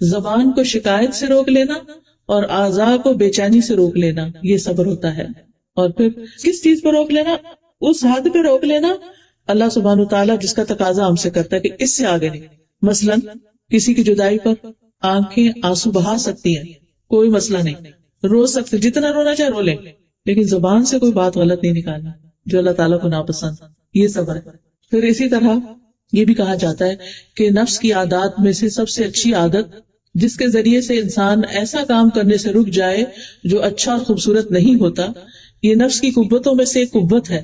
زبان کو شکایت سے روک لینا اور اعضاء کو بے چینی سے روک لینا، یہ صبر ہوتا ہے. اور پھر کس چیز پر روک لینا؟ اس حد پہ روک لینا اللہ سبحانہ وتعالیٰ جس کا تقاضا ہم سے کرتا ہے کہ اس سے آگے نہیں. مثلا کسی کی جدائی پر آنکھیں آنسو بہا سکتی ہیں، کوئی مسئلہ نہیں، رو سکتے، جتنا رونا چاہے رو لیں، لیکن زبان سے کوئی بات غلط نہیں نکالنا جو اللہ تعالیٰ کو ناپسند. یہ صبر ہے. پھر اسی طرح یہ بھی کہا جاتا ہے کہ نفس کی عادات میں سے سب سے اچھی عادت جس کے ذریعے سے انسان ایسا کام کرنے سے رک جائے جو اچھا اور خوبصورت نہیں ہوتا، یہ نفس کی قوتوں میں سے ایک قوت ہے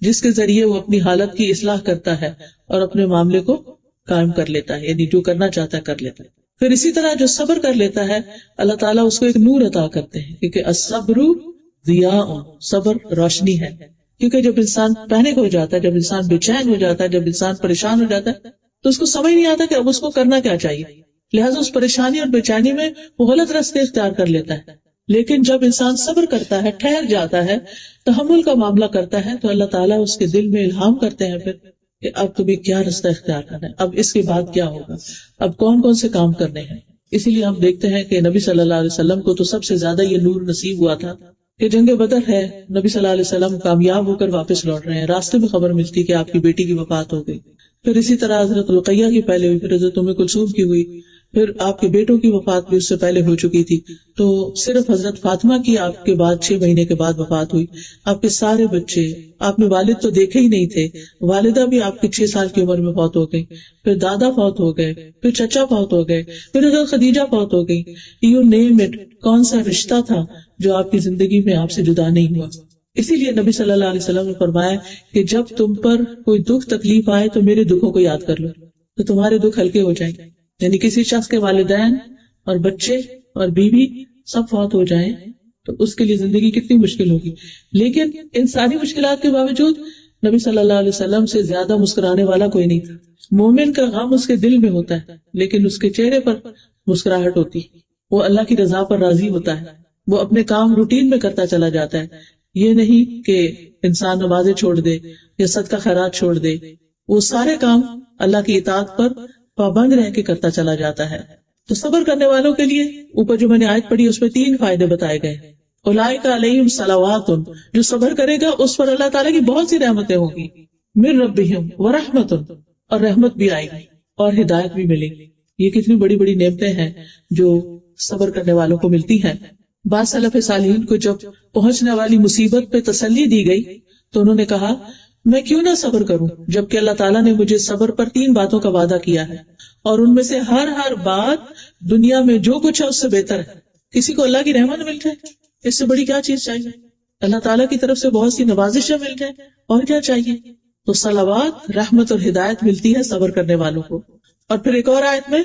جس کے ذریعے وہ اپنی حالت کی اصلاح کرتا ہے اور اپنے معاملے کو قائم کر لیتا ہے، یعنی جو کرنا چاہتا ہے کر لیتا ہے. پھر اسی طرح جو صبر کر لیتا ہے اللہ تعالیٰ اس کو ایک نور عطا کرتے ہیں، کیونکہ الصبر ضیاء، صبر روشنی ہے. کیونکہ جب انسان پینک ہو جاتا ہے، جب انسان بے چین ہو جاتا ہے، جب انسان پریشان ہو جاتا ہے تو اس کو سمجھ نہیں آتا کہ اب اس کو کرنا کیا چاہیے، لہٰذا اس پریشانی اور بے چینی میں وہ غلط راستے اختیار کر لیتا ہے. لیکن جب انسان صبر کرتا ہے، ٹھہر جاتا ہے، تحمل کا معاملہ کرتا ہے تو اللہ تعالیٰ اس کے دل میں الہام کرتے ہیں پھر کہ اب تمہیں کیا راستہ اختیار کرنا ہے، اب اس کے بعد کیا ہوگا، اب کون کون سے کام کرنے ہیں. اسی لیے ہم دیکھتے ہیں کہ نبی صلی اللہ علیہ وسلم کو تو سب سے زیادہ یہ نور نصیب ہوا تھا کہ جنگ بدر ہے، نبی صلی اللہ علیہ وسلم کامیاب ہو کر واپس لوٹ رہے ہیں، راستے میں خبر ملتی کہ آپ کی بیٹی کی وفات ہو گئی. پھر اسی طرح حضرت رقیہ کی پہلے ہوئی، پھر حضرت ام کلثوم کی ہوئی، پھر آپ کے بیٹوں کی وفات بھی اس سے پہلے ہو چکی تھی. تو صرف حضرت فاطمہ کی آپ کے بعد 6 مہینے کے بعد وفات ہوئی. آپ کے سارے بچے، آپ نے والد تو دیکھے ہی نہیں تھے، والدہ بھی آپ کی 6 سال کی عمر میں فوت ہو گئی، پھر دادا فوت ہو گئے، پھر چچا فوت ہو گئے، پھر حضرت خدیجہ فوت ہو گئی. یو نیم اٹ، کون سا رشتہ تھا جو آپ کی زندگی میں آپ سے جدا نہیں ہوا. اسی لیے نبی صلی اللہ علیہ وسلم نے فرمایا کہ جب تم پر کوئی دکھ تکلیف آئے تو میرے دکھوں کو یاد کر لو تو تمہارے دکھ ہلکے ہو جائیں. یعنی کسی شخص کے والدین اور بچے اور بیوی سب فوت ہو جائیں تو اس کے لیے زندگی کتنی مشکل ہوگی. لیکن ان ساری مشکلات کے باوجود نبی صلی اللہ علیہ وسلم سے زیادہ مسکرانے والا کوئی نہیں تھا. مومن کا غم اس کے دل میں ہوتا ہے لیکن اس کے چہرے پر مسکراہٹ ہوتی، وہ اللہ کی رضا پر راضی ہوتا ہے، وہ اپنے کام روٹین میں کرتا چلا جاتا ہے. یہ نہیں کہ انسان نمازیں چھوڑ دے یا صدقہ خیرات چھوڑ دے، وہ سارے کام اللہ کی اطاعت پر پابند رہ کے کرتا چلا جاتا ہے. تو صبر کرنے والوں کے لیے اوپر جو میں نے آیت پڑھی اس میں 3 فائدے بتائے گئے. اولئک علیہم صلوات، جو صبر کرے گا اس پر اللہ تعالیٰ کی بہت سی رحمتیں ہوں گی، من ربہم ورحمت، اور رحمت بھی آئے گی اور ہدایت بھی ملے گی. یہ کتنی بڑی بڑی نعمتیں ہیں جو صبر کرنے والوں کو ملتی ہیں. بعض سلف صالحین کو جب پہنچنے والی مصیبت پہ تسلی دی گئی تو انہوں نے کہا میں کیوں نہ صبر کروں، جبکہ اللہ تعالیٰ نے مجھے صبر پر 3 باتوں کا وعدہ کیا ہے اور ان میں سے ہر بات دنیا میں جو کچھ ہے اس سے بہتر ہے. کسی کو اللہ کی رحمت مل جائے اس سے بڑی کیا چیز چاہیے، اللہ تعالیٰ کی طرف سے بہت سی نوازشیں مل جائیں اور کیا چاہیے. تو صلوات، رحمت اور ہدایت ملتی ہے صبر کرنے والوں کو. اور پھر ایک اور آیت میں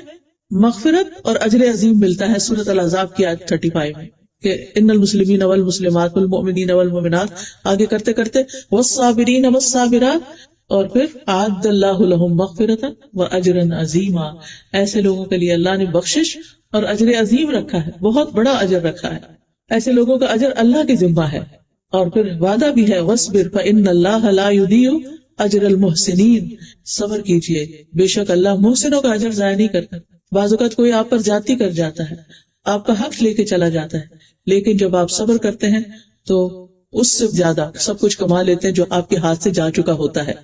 مغفرت اور اجر عظیم ملتا ہے، سورۃ الاحزاب کی آیت 35 میں کہ ان المسلمین والمسلمات والمؤمنین والمؤمنات، آگے کرتے کرتے والصابرین والصابرات، اور پھر اعد اللہ لہم مغفرۃ واجرا عظیما، ایسے لوگوں کے لیے اللہ نے بخشش اور اجر عظیم رکھا ہے، بہت بڑا اجر رکھا ہے. ایسے لوگوں کا اجر اللہ کے ذمہ ہے. اور پھر وعدہ بھی ہے وَاصْبِرْ فَإِنَّ اللَّهَ لَا يُضِيعُ اجر المحسنین، صبر کیجئے، بے شک اللہ محسنوں کا اجر ضائع نہیں کرتا. بعض اوقات کوئی آپ پر زیادتی کر جاتا ہے، آپ کا حق لے کے چلا جاتا ہے، لیکن جب آپ صبر کرتے ہیں تو اس سے زیادہ سب کچھ کما لیتے ہیں جو آپ کے ہاتھ سے جا چکا ہوتا ہے.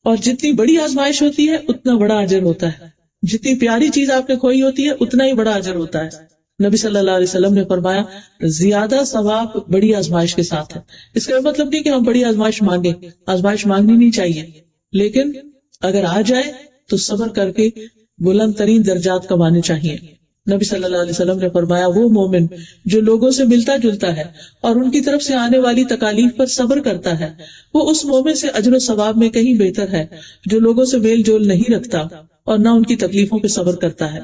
اور جتنی بڑی آزمائش ہوتی ہے اتنا بڑا اجر ہوتا ہے، جتنی پیاری چیز آپ نے کھوئی ہوتی ہے اتنا ہی بڑا اجر ہوتا ہے. نبی صلی اللہ علیہ وسلم نے فرمایا زیادہ ثواب بڑی آزمائش کے ساتھ ہے. اس کا مطلب نہیں کہ ہم بڑی آزمائش مانگیں، آزمائش مانگنی نہیں چاہیے، لیکن اگر آ جائے تو صبر کر کے بلند ترین درجات کمانے چاہیے. نبی صلی اللہ علیہ وسلم نے فرمایا وہ مومن جو لوگوں سے ملتا جلتا ہے اور ان کی طرف سے آنے والی تکالیف پر صبر کرتا ہے، وہ اس مومن سے اجر و ثواب میں کہیں بہتر ہے جو لوگوں سے میل جول نہیں رکھتا اور نہ ان کی تکلیفوں پہ صبر کرتا ہے.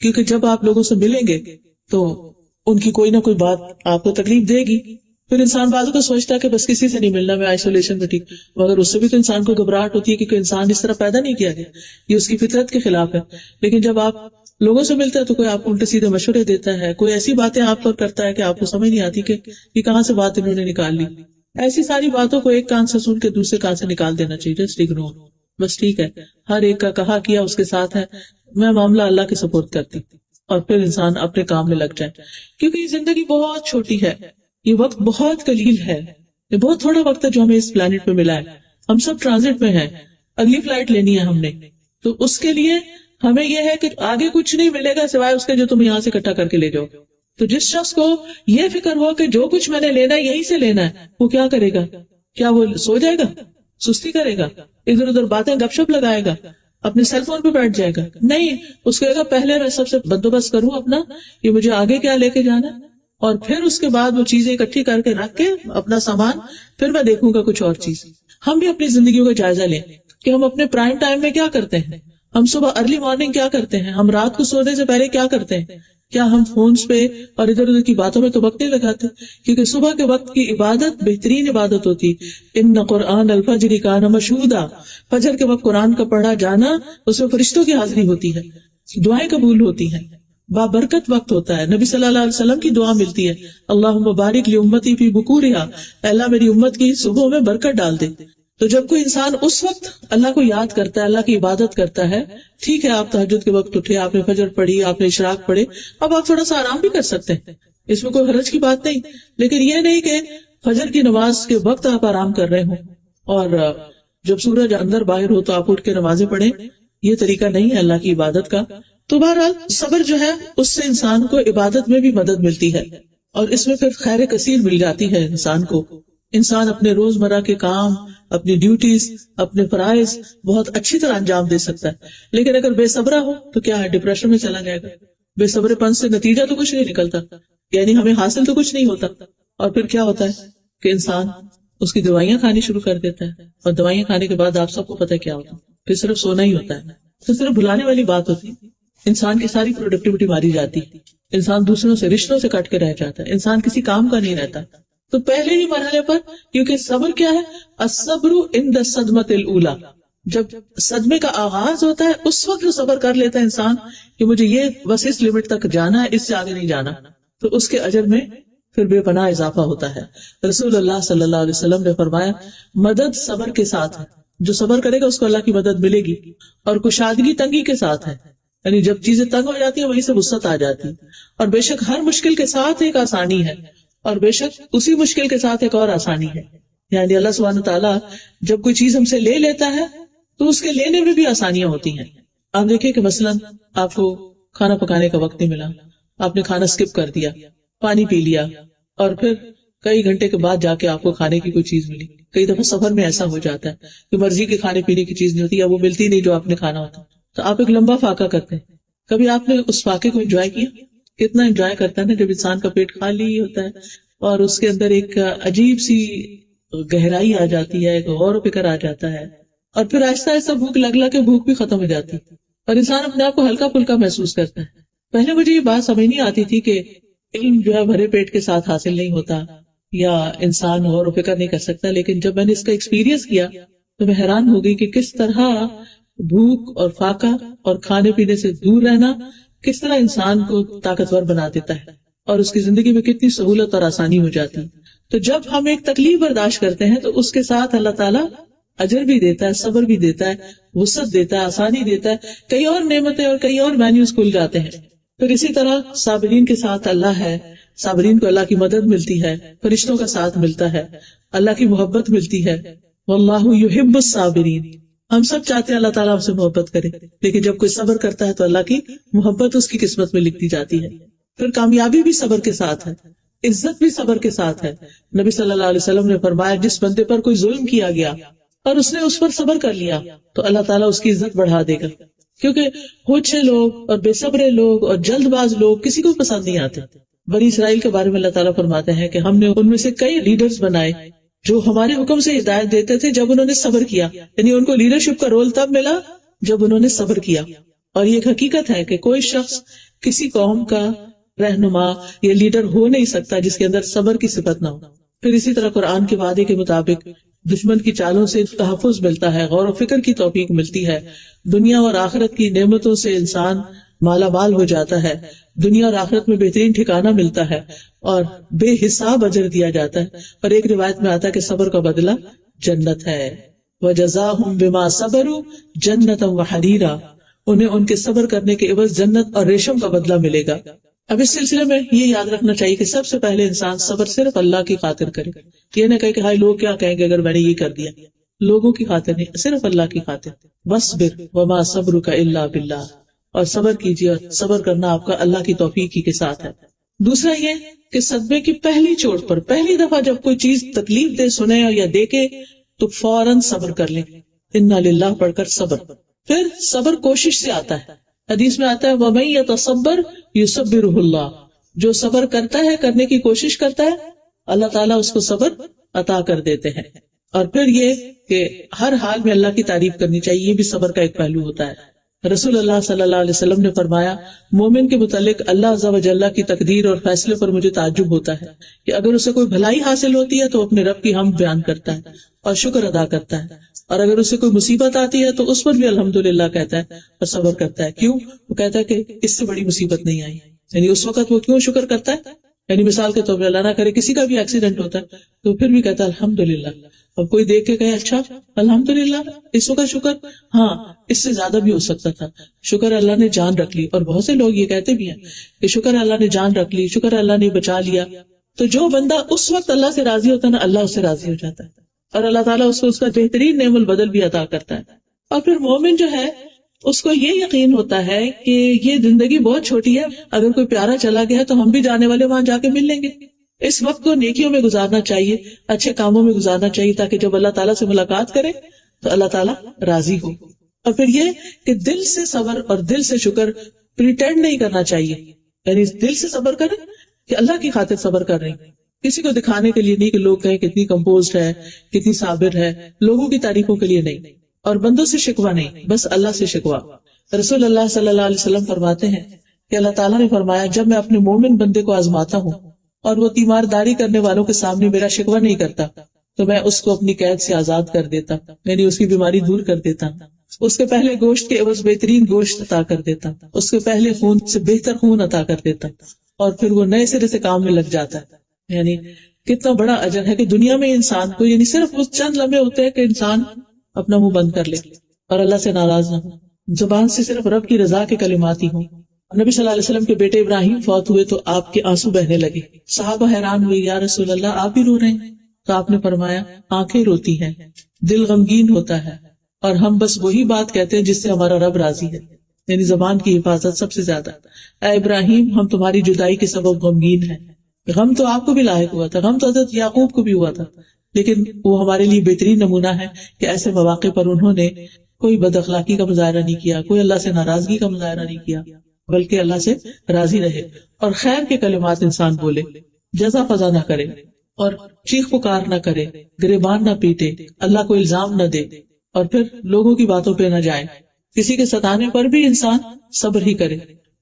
کیونکہ جب آپ لوگوں سے ملیں گے تو ان کی کوئی نہ کوئی بات آپ کو تکلیف دے گی. پھر انسان بعض کو سوچتا ہے کہ بس کسی سے نہیں ملنا، میں آئسولیشن میں ٹھیک، مگر اس سے بھی تو انسان کو گھبراہٹ ہوتی ہے کیونکہ انسان اس طرح پیدا نہیں کیا گیا، یہ اس کی فطرت کے خلاف ہے. لیکن جب آپ لوگوں سے ملتے ہیں تو کوئی آپ کو الٹے سیدھے مشورے دیتا ہے، کوئی ایسی باتیں آپ پر کرتا ہے کہ آپ کو سمجھ نہیں آتی کہ یہ کہاں سے بات انہوں نے نکال لی. ایسی ساری باتوں کو ایک کان سے سن کے دوسرے کان سے نکال دینا چاہیے، جسٹ اگنور. بس ٹھیک ہے، ہر ایک کا کہا کیا اس کے ساتھ ہے، میں معاملہ اللہ کے سپورٹ کرتی، اور پھر انسان اپنے کام میں لگ جائے. کیونکہ یہ زندگی بہت چھوٹی ہے، یہ وقت بہت قلیل ہے، یہ بہت تھوڑا وقت ہے جو ہمیں اس پلانٹ پہ ملا ہے. ہم سب ٹرانزٹ میں ہیں، اگلی فلائٹ لینی ہے ہم نے، تو اس کے لیے ہمیں یہ ہے کہ آگے کچھ نہیں ملے گا سوائے اس کے جو تم یہاں سے اکٹھا کر کے لے جاؤ. تو جس شخص کو یہ فکر ہو کہ جو کچھ میں نے لینا ہے یہیں سے لینا ہے، وہ کیا کرے گا؟ کیا وہ سو جائے گا، سستی کرے گا، ادھر ادھر باتیں گپ شپ لگائے گا، اپنے سیل فون پہ بیٹھ جائے گا؟ نہیں، اس کو کہے گا پہلے میں سب سے بندوبست کروں اپنا کہ مجھے آگے کیا لے کے جانا، اور پھر اس کے بعد وہ چیزیں اکٹھی کر کے رکھ کے اپنا سامان، پھر میں دیکھوں گا کچھ اور چیز. ہم بھی اپنی زندگیوں کا جائزہ لیں کہ ہم اپنے پرائم ٹائم میں کیا کرتے ہیں، ہم صبح ارلی مارننگ کیا کرتے ہیں، ہم رات کو سونے سے پہلے کیا کرتے ہیں. کیا ہم فونز پہ اور ادھر ادھر کی باتوں میں تو وقت نہیں لگاتے؟ کیونکہ صبح کے وقت کی عبادت بہترین عبادت ہوتی. ان قرآن الفجر کان مشہودا، فجر کے وقت قرآن کا پڑھا جانا اس میں فرشتوں کی حاضری ہوتی ہے، دعائیں قبول ہوتی ہیں، بابرکت وقت ہوتا ہے. نبی صلی اللہ علیہ وسلم کی دعا ملتی ہے اللہم بارک لامتی فی بکورہا، اللہ میری امت کی صبح میں برکت ڈال دے. تو جب کوئی انسان اس وقت اللہ کو یاد کرتا ہے، اللہ کی عبادت کرتا ہے، ٹھیک ہے آپ تہجد کے وقت اٹھے، آپ نے فجر پڑھی، آپ نے اشراق پڑھے، اب آپ تھوڑا سا آرام بھی کر سکتے ہیں، اس میں کوئی حرج کی بات نہیں. لیکن یہ نہیں کہ فجر کی نماز کے وقت آپ آرام کر رہے ہوں اور جب سورج اندر باہر ہو تو آپ اٹھ کے نمازیں پڑھیں، یہ طریقہ نہیں ہے اللہ کی عبادت کا. تو بہرحال صبر جو ہے اس سے انسان کو عبادت میں بھی مدد ملتی ہے، اور اس میں پھر خیر کثیر مل جاتی ہے انسان کو. انسان اپنے روزمرہ کے کام، اپنی ڈیوٹیز، اپنے فرائض بہت اچھی طرح انجام دے سکتا ہے. لیکن اگر بے صبرا ہو تو کیا ہے، ڈپریشن میں چلا جائے گا. بے صبر پن سے نتیجہ تو کچھ نہیں نکلتا، یعنی ہمیں حاصل تو کچھ نہیں ہوتا. اور پھر کیا ہوتا ہے کہ انسان اس کی دوائیاں کھانی شروع کر دیتا ہے، اور دوائیاں کھانے کے بعد آپ سب کو پتہ ہے کیا ہوتا ہے، پھر صرف سونا ہی ہوتا ہے. تو صرف بھلانے والی بات ہوتی ہے، انسان کی ساری پروڈکٹیوٹی ماری جاتی ہے، انسان دوسروں سے رشتوں سے کٹ کے رہ جاتا ہے، انسان کسی کام کا نہیں رہتا. تو پہلے ہی مرحلے پر، کیونکہ صبر کیا ہے، الصبر عند الصدمۃ الاولی، جب صدمے کا آغاز ہوتا ہے اس وقت جو صبر کر لیتا ہے انسان کہ مجھے یہ بس اس لمٹ تک جانا ہے، اس سے آگے نہیں جانا، تو اس کے اجر میں پھر بے پناہ اضافہ ہوتا ہے. رسول اللہ صلی اللہ علیہ وسلم نے فرمایا مدد صبر کے ساتھ ہے، جو صبر کرے گا اس کو اللہ کی مدد ملے گی، اور کشادگی تنگی کے ساتھ ہے، یعنی جب چیزیں تنگ ہو جاتی ہیں وہیں سے وسعت آ جاتی ہے. اور بے شک ہر مشکل کے ساتھ ایک آسانی ہے، اور بے شک اسی مشکل کے ساتھ ایک اور آسانی ہے. یعنی اللہ سبحانہ تعالیٰ جب کوئی چیز ہم سے لے لیتا ہے تو اس کے لینے میں بھی آسانیاں ہوتی ہیں. آپ دیکھیں کہ مثلاً آپ کو کھانا پکانے کا وقت نہیں ملا، آپ نے کھانا سکپ کر دیا، پانی پی لیا، اور پھر کئی گھنٹے کے بعد جا کے آپ کو کھانے کی کوئی چیز ملی. کئی دفعہ سفر میں ایسا ہو جاتا ہے کہ مرضی کے کھانے پینے کی چیز نہیں ہوتی، یا وہ ملتی نہیں جو آپ نے کھانا ہوتا، تو آپ ایک لمبا فاقہ کرتے ہیں. کبھی آپ نے اس فاقے کو انجوائے کیا؟ کتنا انجوائے کرتا ہے نا جب انسان کا پیٹ خالی ہوتا ہے اور اس کے اندر ایک عجیب سی گہرائی آ جاتی ہے، ایک غور و فکر آ جاتا ہے، اور پھر آہستہ آہستہ بھوک لگ کے بھوک بھی ختم ہو جاتی ہے اور انسان اپنے آپ کو ہلکا پھلکا محسوس کرتا ہے. پہلے مجھے یہ بات سمجھ نہیں آتی تھی کہ علم جو ہے بھرے پیٹ کے ساتھ حاصل نہیں ہوتا یا انسان غور و فکر نہیں کر سکتا، لیکن جب میں نے اس کا ایکسپیرینس کیا تو میں حیران ہو گئی کہ کس طرح بھوک اور فاقہ اور کھانے پینے سے دور رہنا کس طرح انسان کو طاقتور بنا دیتا ہے اور اس کی زندگی میں کتنی سہولت اور آسانی ہو جاتی ہے. تو جب ہم ایک تکلیف برداشت کرتے ہیں تو اس کے ساتھ اللہ تعالیٰ اجر بھی دیتا ہے، صبر بھی دیتا ہے، وسعت دیتا ہے، آسانی دیتا ہے، کئی اور نعمتیں اور کئی اور مینیوز کھل جاتے ہیں. پھر اسی طرح صابرین کے ساتھ اللہ ہے، صابرین کو اللہ کی مدد ملتی ہے، فرشتوں کا ساتھ ملتا ہے، اللہ کی محبت ملتی ہے. واللہ یحب الصابرین. ہم سب چاہتے ہیں اللہ تعالیٰ ہم سے محبت کرے، لیکن جب کوئی صبر کرتا ہے تو اللہ کی محبت اس کی قسمت میں لکھی جاتی ہے. پھر کامیابی بھی صبر کے ساتھ ہے، عزت بھی صبر کے ساتھ ہے. نبی صلی اللہ علیہ وسلم نے فرمایا جس بندے پر کوئی ظلم کیا گیا اور اس نے اس پر صبر کر لیا تو اللہ تعالیٰ اس کی عزت بڑھا دے گا، کیونکہ ہوچے لوگ اور بے صبرے لوگ اور جلد باز لوگ کسی کو پسند نہیں آتے. بنی اسرائیل کے بارے میں اللہ تعالیٰ فرماتے ہیں کہ ہم نے ان میں سے کئی لیڈرز بنائے جو ہمارے حکم سے ہدایت دیتے تھے جب انہوں نے صبر کیا. یعنی ان کو لیڈرشپ کا رول تب ملا جب انہوں نے صبر کیا. اور یہ ایک حقیقت ہے کہ کوئی شخص کسی قوم کا رہنما یا لیڈر ہو نہیں سکتا جس کے اندر صبر کی صفت نہ ہو. پھر اسی طرح قرآن کے وعدے کے مطابق دشمن کی چالوں سے تحفظ ملتا ہے، غور و فکر کی توفیق ملتی ہے، دنیا اور آخرت کی نعمتوں سے انسان مالا مال ہو جاتا ہے، دنیا اور آخرت میں بہترین ٹھکانہ ملتا ہے اور بے حساب اجر دیا جاتا ہے. اور ایک روایت میں آتا ہے کہ صبر کا بدلہ جنت ہے. وَجَزَاهُمْ بِمَا صَبَرُوا جَنَّةً وَحَرِيرًا. انہیں ان کے صبر کرنے کے عوض جنت اور ریشم کا بدلہ ملے گا. اب اس سلسلے میں یہ یاد رکھنا چاہیے کہ سب سے پہلے انسان صبر صرف اللہ کی خاطر کرے. یہ نہ کہے کہ ہائی لوگ کیا کہیں گے اگر میں نے یہ کر دیا. لوگوں کی خاطر نہیں، صرف اللہ کی خاطر. وَاصْبِرْ وَمَا صَبْرُكَ إِلَّا بِاللَّهِ. اور صبر کیجیے، اور صبر کرنا آپ کا اللہ کی توفیق ہی کے ساتھ ہے. دوسرا یہ کہ صدمے کی پہلی چوٹ پر پہلی دفعہ جب کوئی چیز تکلیف دے سنے یا دیکھے تو فوراً صبر کر لیں. اِنَّا لِلَّهِ پڑھ کر صبر. پھر صبر کوشش سے آتا ہے. حدیث میں آتا ہے وَمَن يَتَصَبَّرْ يُصَبِّرْهُ اللَّهُ. جو صبر کرتا ہے، کرنے کی کوشش کرتا ہے، اللہ تعالیٰ اس کو صبر عطا کر دیتے ہیں. اور پھر یہ کہ ہر حال میں اللہ کی تعریف کرنی چاہیے، یہ بھی صبر کا ایک پہلو ہوتا ہے. رسول اللہ صلی اللہ علیہ وسلم نے فرمایا مومن کے متعلق اللہ عز و جل کی تقدیر اور فیصلے پر مجھے تعجب ہوتا ہے کہ اگر اسے کوئی بھلائی حاصل ہوتی ہے تو اپنے رب کی حمد بیان کرتا ہے اور شکر ادا کرتا ہے، اور اگر اسے کوئی مصیبت آتی ہے تو اس پر بھی الحمدللہ کہتا ہے اور صبر کرتا ہے. کیوں؟ وہ کہتا ہے کہ اس سے بڑی مصیبت نہیں آئی. یعنی اس وقت وہ کیوں شکر کرتا ہے؟ یعنی مثال کے طور پر اللہ نہ کرے کسی کا بھی ایکسیڈنٹ ہوتا ہے تو پھر بھی کہتا ہے الحمدللہ. اب کوئی دیکھ کے کہے اچھا الحمدللہ اس کا شکر، ہاں اس سے زیادہ بھی ہو سکتا تھا، شکر اللہ نے جان رکھ لی. اور بہت سے لوگ یہ کہتے بھی ہیں کہ شکر اللہ نے جان رکھ لی، شکر اللہ نے بچا لیا. تو جو بندہ اس وقت اللہ سے راضی ہوتا ہے نا، اللہ اس سے راضی ہو جاتا ہے اور اللہ تعالیٰ اس کو اس کا بہترین نعم البدل بھی عطا کرتا ہے. اور پھر مومن جو ہے اس کو یہ یقین ہوتا ہے کہ یہ زندگی بہت چھوٹی ہے، اگر کوئی پیارا چلا گیا تو ہم بھی جانے والے وہاں جا کے مل لیں گے. اس وقت کو نیکیوں میں گزارنا چاہیے، اچھے کاموں میں گزارنا چاہیے تاکہ جب اللہ تعالیٰ سے ملاقات کرے تو اللہ تعالیٰ راضی ہو. اور پھر یہ کہ دل سے صبر اور دل سے شکر پریٹینڈ نہیں کرنا چاہیے. یعنی دل سے صبر کریں کہ اللہ کی خاطر صبر کر رہے ہیں، کسی کو دکھانے کے لیے نہیں کہ لوگ کہیں کتنی کمپوزڈ ہے، کتنی صابر ہے، لوگوں کی تعریفوں کے لیے نہیں. اور بندوں سے شکوہ نہیں، بس اللہ سے شکوہ. رسول اللہ صلی اللہ علیہ وسلم فرماتے ہیں کہ اللہ تعالیٰ نے فرمایا جب میں اپنے مومن بندے کو آزماتا ہوں اور وہ تیمارداری کرنے والوں کے سامنے میرا شکوہ نہیں کرتا تو میں اس کو اپنی قید سے آزاد کر دیتا، یعنی اس کی بیماری دور کر دیتا، اس کے پہلے گوشت کے عوض بہترین گوشت عطا کر دیتا، اس کے پہلے خون سے بہتر خون عطا کر دیتا، اور پھر وہ نئے سرے سے کام میں لگ جاتا ہے. یعنی کتنا بڑا اجر ہے کہ دنیا میں انسان کو، یعنی صرف وہ چند لمحے ہوتے ہیں کہ انسان اپنا منہ بند کر لے اور اللہ سے ناراض نہ ہو، زبان سے صرف رب کی رضا کے کلمات ہی ہوں. نبی صلی اللہ علیہ وسلم کے بیٹے ابراہیم فوت ہوئے تو آپ کے آنسو بہنے لگے. صحابہ حیران ہوئے، یا رسول اللہ آپ بھی رو رہے ہیں؟ تو آپ نے فرمایا آنکھیں روتی ہیں، دل غمگین ہوتا ہے، اور ہم بس وہی بات کہتے ہیں جس سے ہمارا رب راضی ہے. یعنی زبان کی حفاظت سب سے زیادہ. اے ابراہیم ہم تمہاری جدائی کے سبب غمگین ہیں. غم تو آپ کو بھی لاحق ہوا تھا، غم تو حضرت یعقوب کو بھی ہوا تھا، لیکن وہ ہمارے لیے بہترین نمونہ ہے کہ ایسے مواقع پر انہوں نے کوئی بد اخلاقی کا مظاہرہ نہیں کیا، کوئی اللہ سے ناراضگی کا مظاہرہ نہیں کیا، بلکہ اللہ سے راضی رہے اور خیر کے کلمات انسان بولے، جزا فضا نہ کرے اور چیخ پکار نہ کرے، گریبان نہ پیٹے، اللہ کو الزام نہ دے، اور پھر لوگوں کی باتوں پہ نہ جائے. کسی کے ستانے پر بھی انسان صبر ہی کرے،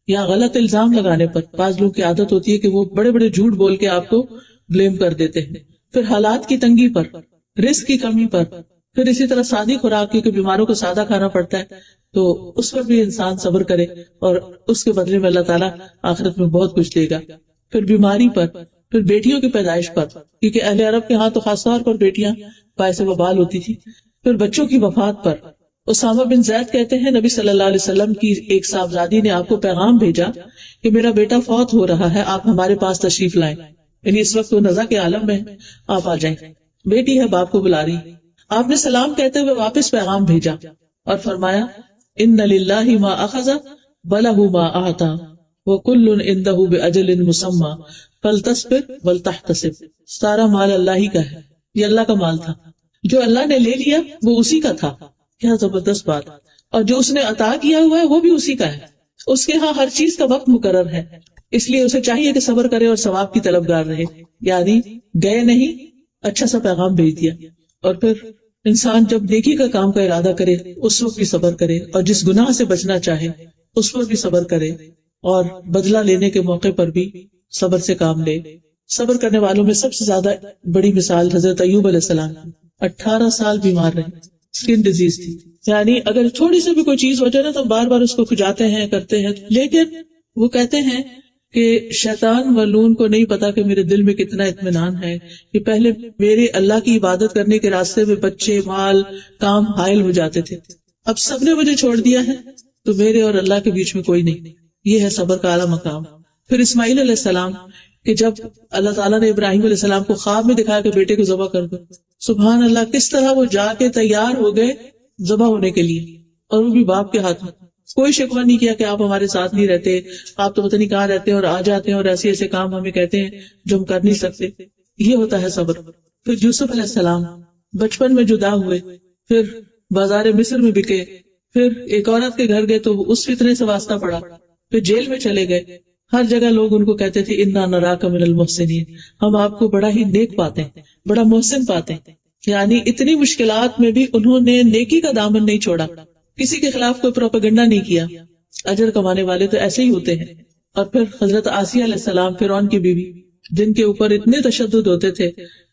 یا غلط الزام لگانے پر بعض لوگوں کی عادت ہوتی ہے کہ وہ بڑے بڑے جھوٹ بول کے آپ کو بلیم کر دیتے ہیں. پھر حالات کی تنگی پر، رزق کی کمی پر، پھر اسی طرح سادی خوراک، کیونکہ بیماروں کو سادہ کھانا پڑتا ہے، تو اس پر بھی انسان صبر کرے اور اس کے بدلے میں اللہ تعالیٰ آخرت میں بہت کچھ دے گا. پھر بیماری پر، پھر بیٹیوں کی پیدائش پر، کیونکہ اہل عرب کے ہاں تو خاص طور پر بیٹیاں باعث وبال ہوتی تھی. پھر بچوں کی وفات پر. اسامہ بن زید کہتے ہیں نبی صلی اللہ علیہ وسلم کی ایک صاحبزادی نے آپ کو پیغام بھیجا کہ میرا بیٹا فوت ہو رہا ہے، آپ ہمارے پاس تشریف لائیں. یعنی اس وقت وہ نزع کے عالم میں آپ آ جائیں. بیٹی ہے، باپ کو بلا رہی. آپ نے سلام کہتے ہوئے واپس پیغام بھیجا اور فرمایا ان للہ ما اخذ وله ما اعطى وكل عنده باجل مسمى فلتصبر ولتحتسب. سارا مال اللہ ہی کا ہے، یہ اللہ کا مال تھا، جو اللہ نے لے لیا وہ اسی کا تھا. کیا زبردست بات. اور جو اس نے عطا کیا ہوا ہے وہ بھی اسی کا ہے. اس کے ہاں ہر چیز کا وقت مقرر ہے، اس لیے اسے چاہیے کہ صبر کرے اور ثواب کی طلبگار رہے. یعنی گئے نہیں، اچھا سا پیغام بھیج دیا. اور پھر انسان جب نیکی کا کام کا ارادہ کرے اس وقت بھی صبر کرے، اور جس گناہ سے بچنا چاہے اس پر بھی صبر کرے، اور بدلہ لینے کے موقع پر بھی صبر سے کام لے. صبر کرنے والوں میں سب سے زیادہ بڑی مثال حضرت ایوب علیہ السلام کی. 18 سال بیمار رہے، اسکن ڈیزیز تھی. یعنی اگر تھوڑی سی بھی کوئی چیز ہو جائے نا تو بار بار اس کو کھجاتے ہیں، کرتے ہیں. لیکن وہ کہتے ہیں کہ شیطان ملعون کو نہیں پتا کہ میرے دل میں کتنا اطمینان ہے کہ پہلے میرے اللہ کی عبادت کرنے کے راستے میں بچے، مال، کام حائل ہو جاتے تھے، اب سب نے مجھے چھوڑ دیا ہے تو میرے اور اللہ کے بیچ میں کوئی نہیں. یہ ہے صبر کا اعلیٰ مقام. پھر اسماعیل علیہ السلام کہ جب اللہ تعالیٰ نے ابراہیم علیہ السلام کو خواب میں دکھایا کہ بیٹے کو ذبح کر دو، سبحان اللہ، کس طرح وہ جا کے تیار ہو گئے ذبح ہونے کے لیے، اور وہ بھی باپ کے ہاتھ میں. کوئی شکوہ نہیں کیا کہ آپ ہمارے ساتھ نہیں رہتے، آپ تو پتہ نہیں کہاں رہتے ہیں اور آ جاتے ہیں اور ایسے ایسے کام ہمیں کہتے ہیں جو ہم کر نہیں سکتے. یہ ہوتا ہے صبر. پھر یوسف علیہ السلام بچپن میں جدا ہوئے، پھر بازار مصر میں بکے، پھر ایک عورت کے گھر گئے تو اس فتنے سے واسطہ پڑا، پھر جیل میں چلے گئے. ہر جگہ لوگ ان کو کہتے تھے انا نراک من المحسنین، ہم آپ کو بڑا ہی نیک پاتے ہیں، بڑا محسن پاتے ہیں. یعنی اتنی مشکلات میں بھی انہوں نے نیکی کا دامن نہیں چھوڑا، کسی کے خلاف کوئی پروپیگنڈا نہیں کیا. اجر کمانے والے تو ایسے ہی ہوتے ہیں. اور پھر حضرت آسیہ علیہ السلام، فرعون کی بیوی، جن کے اوپر اتنے تشدد ہوتے تھے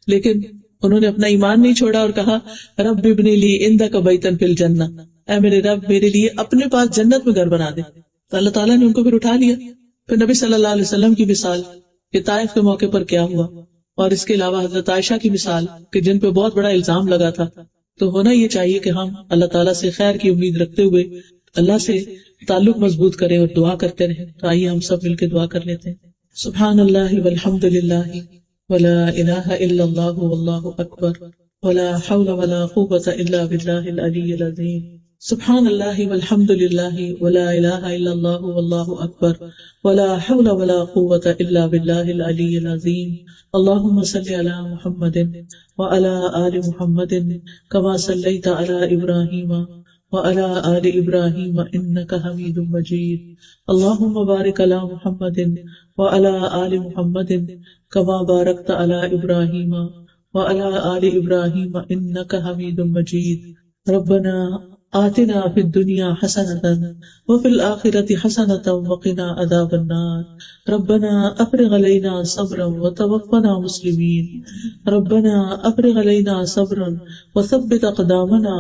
لیکن انہوں نے اپنا ایمان نہیں چھوڑا اور کہا رب ابنی لی عندک بیتا فی الجنہ، اے میرے رب میرے لیے اپنے پاس جنت میں گھر بنا دے. تو اللہ تعالیٰ نے ان کو پھر اٹھا لیا. پھر نبی صلی اللہ علیہ وسلم کی مثال کہ طائف کے موقع پر کیا ہوا، اور اس کے علاوہ حضرت عائشہ کی مثال کہ جن پہ بہت بڑا الزام لگا تھا. تو ہونا یہ چاہیے کہ ہم اللہ تعالیٰ سے خیر کی امید رکھتے ہوئے اللہ سے تعلق مضبوط کریں اور دعا کرتے رہیں. تو آئیے ہم سب مل کے دعا کر لیتے ہیں. سبحان اللہ والحمد للہ ولا الہ الا اللہ واللہ اکبر ولا حول ولا قوة الا باللہ العلی العظیم. سبحان اللہ والحمد للہ ولا الہ الا اللہ واللہ اکبر ولا حول ولا قوة الا باللہ العلی العظیم. اللہم صل علی محمد وعلی آل محمد کما صلیت علی ابراہیم وعلی آل ابراہیم انک حمید مجید. اللہم بارک علی محمد وعلی آل محمد کما بارکت علی ابراہیم وعلی آل ابراہیم انک حمید مجید. ربنا آتنا فی الدنیا حسنۃ وفی الآخرۃ حسنۃ وقنا عذاب النار. ربنا افرغ علینا صبرا وتوفنا مسلمین. ربنا افرغ علینا صبرا وثبت اقدامنا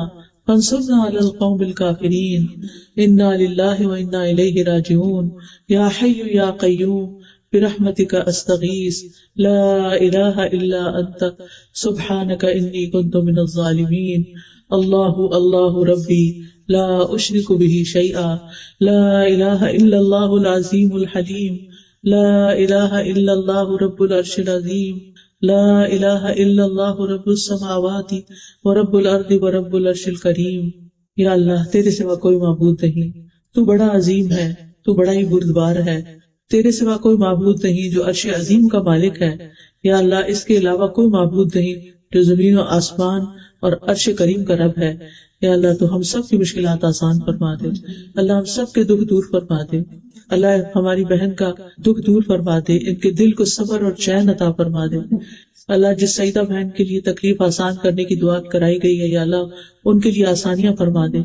فانصرنا علی القوم الکافرین. انا للہ وانا الیہ راجعون. یا حی یا قیوم برحمتک استغیث لا الہ الا انت سبحانک انی کنت من الظالمین. اللہ اللہ ربی لا اشرک به شیئا لا الہ الا اللہ العظیم الحلیم لا الہ الا اللہ رب العرش العظیم لا الہ الا اللہ رب السماوات ورب الارض ورب العرش الکریم. یا اللہ تیرے سوا کوئی معبود نہیں، تو بڑا عظیم ہے، تو بڑا ہی بردبار ہے. تیرے سوا کوئی معبود نہیں جو عرش عظیم کا مالک ہے. یا اللہ اس کے علاوہ کوئی معبود نہیں جو زمین و آسمان اور عرش کریم کا رب ہے. یا اللہ تو ہم سب کی مشکلات آسان فرما دے. اللہ ہم سب کے دکھ دور فرما دے. اللہ ہماری بہن کا دکھ دور فرما دے، ان کے دل کو صبر اور چین عطا فرما دے. اللہ جس سعیدہ بہن کے لیے تکلیف آسان کرنے کی دعا کرائی گئی ہے یا اللہ ان کے لیے آسانیاں فرما دے.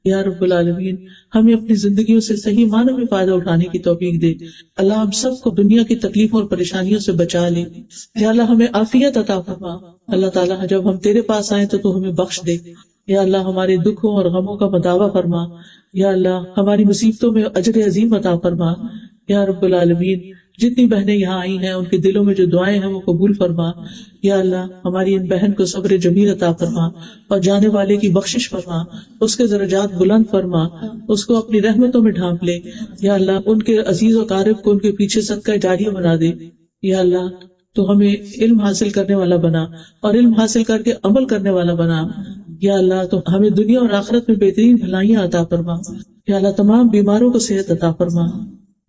یا رب العالمین ہمیں اپنی زندگیوں سے صحیح معنوں میں فائدہ اٹھانے کی توفیق دے. اللہ ہم سب کو دنیا کی تکلیفوں اور پریشانیوں سے بچا لے. یا اللہ ہمیں عافیت عطا فرما، اللہ تعالیٰ جب ہم تیرے پاس آئیں تو تو ہمیں بخش دے. یا اللہ ہمارے دکھوں اور غموں کا مداوع فرما. یا اللہ ہماری مصیبتوں میں اجر عظیم عطا فرما. یا رب العالمین جتنی بہنیں یہاں آئی ہیں ان کے دلوں میں جو دعائیں ہیں وہ قبول فرما. یا اللہ ہماری ان بہن کو صبر جمیل عطا فرما اور جانے والے کی بخشش فرما, اس کے درجات بلند فرما, اس کو اپنی رحمتوں میں ڈھانپ لے. یا اللہ ان کے عزیز و قارب کو ان کے پیچھے صدقہ جاریہ بنا دے. یا اللہ تو ہمیں علم حاصل کرنے والا بنا اور علم حاصل کر کے عمل کرنے والا بنا. یا اللہ تو ہمیں دنیا اور آخرت میں بہترین بھلائیاں عطا فرما. یا اللہ تمام بیماروں کو صحت عطا فرما.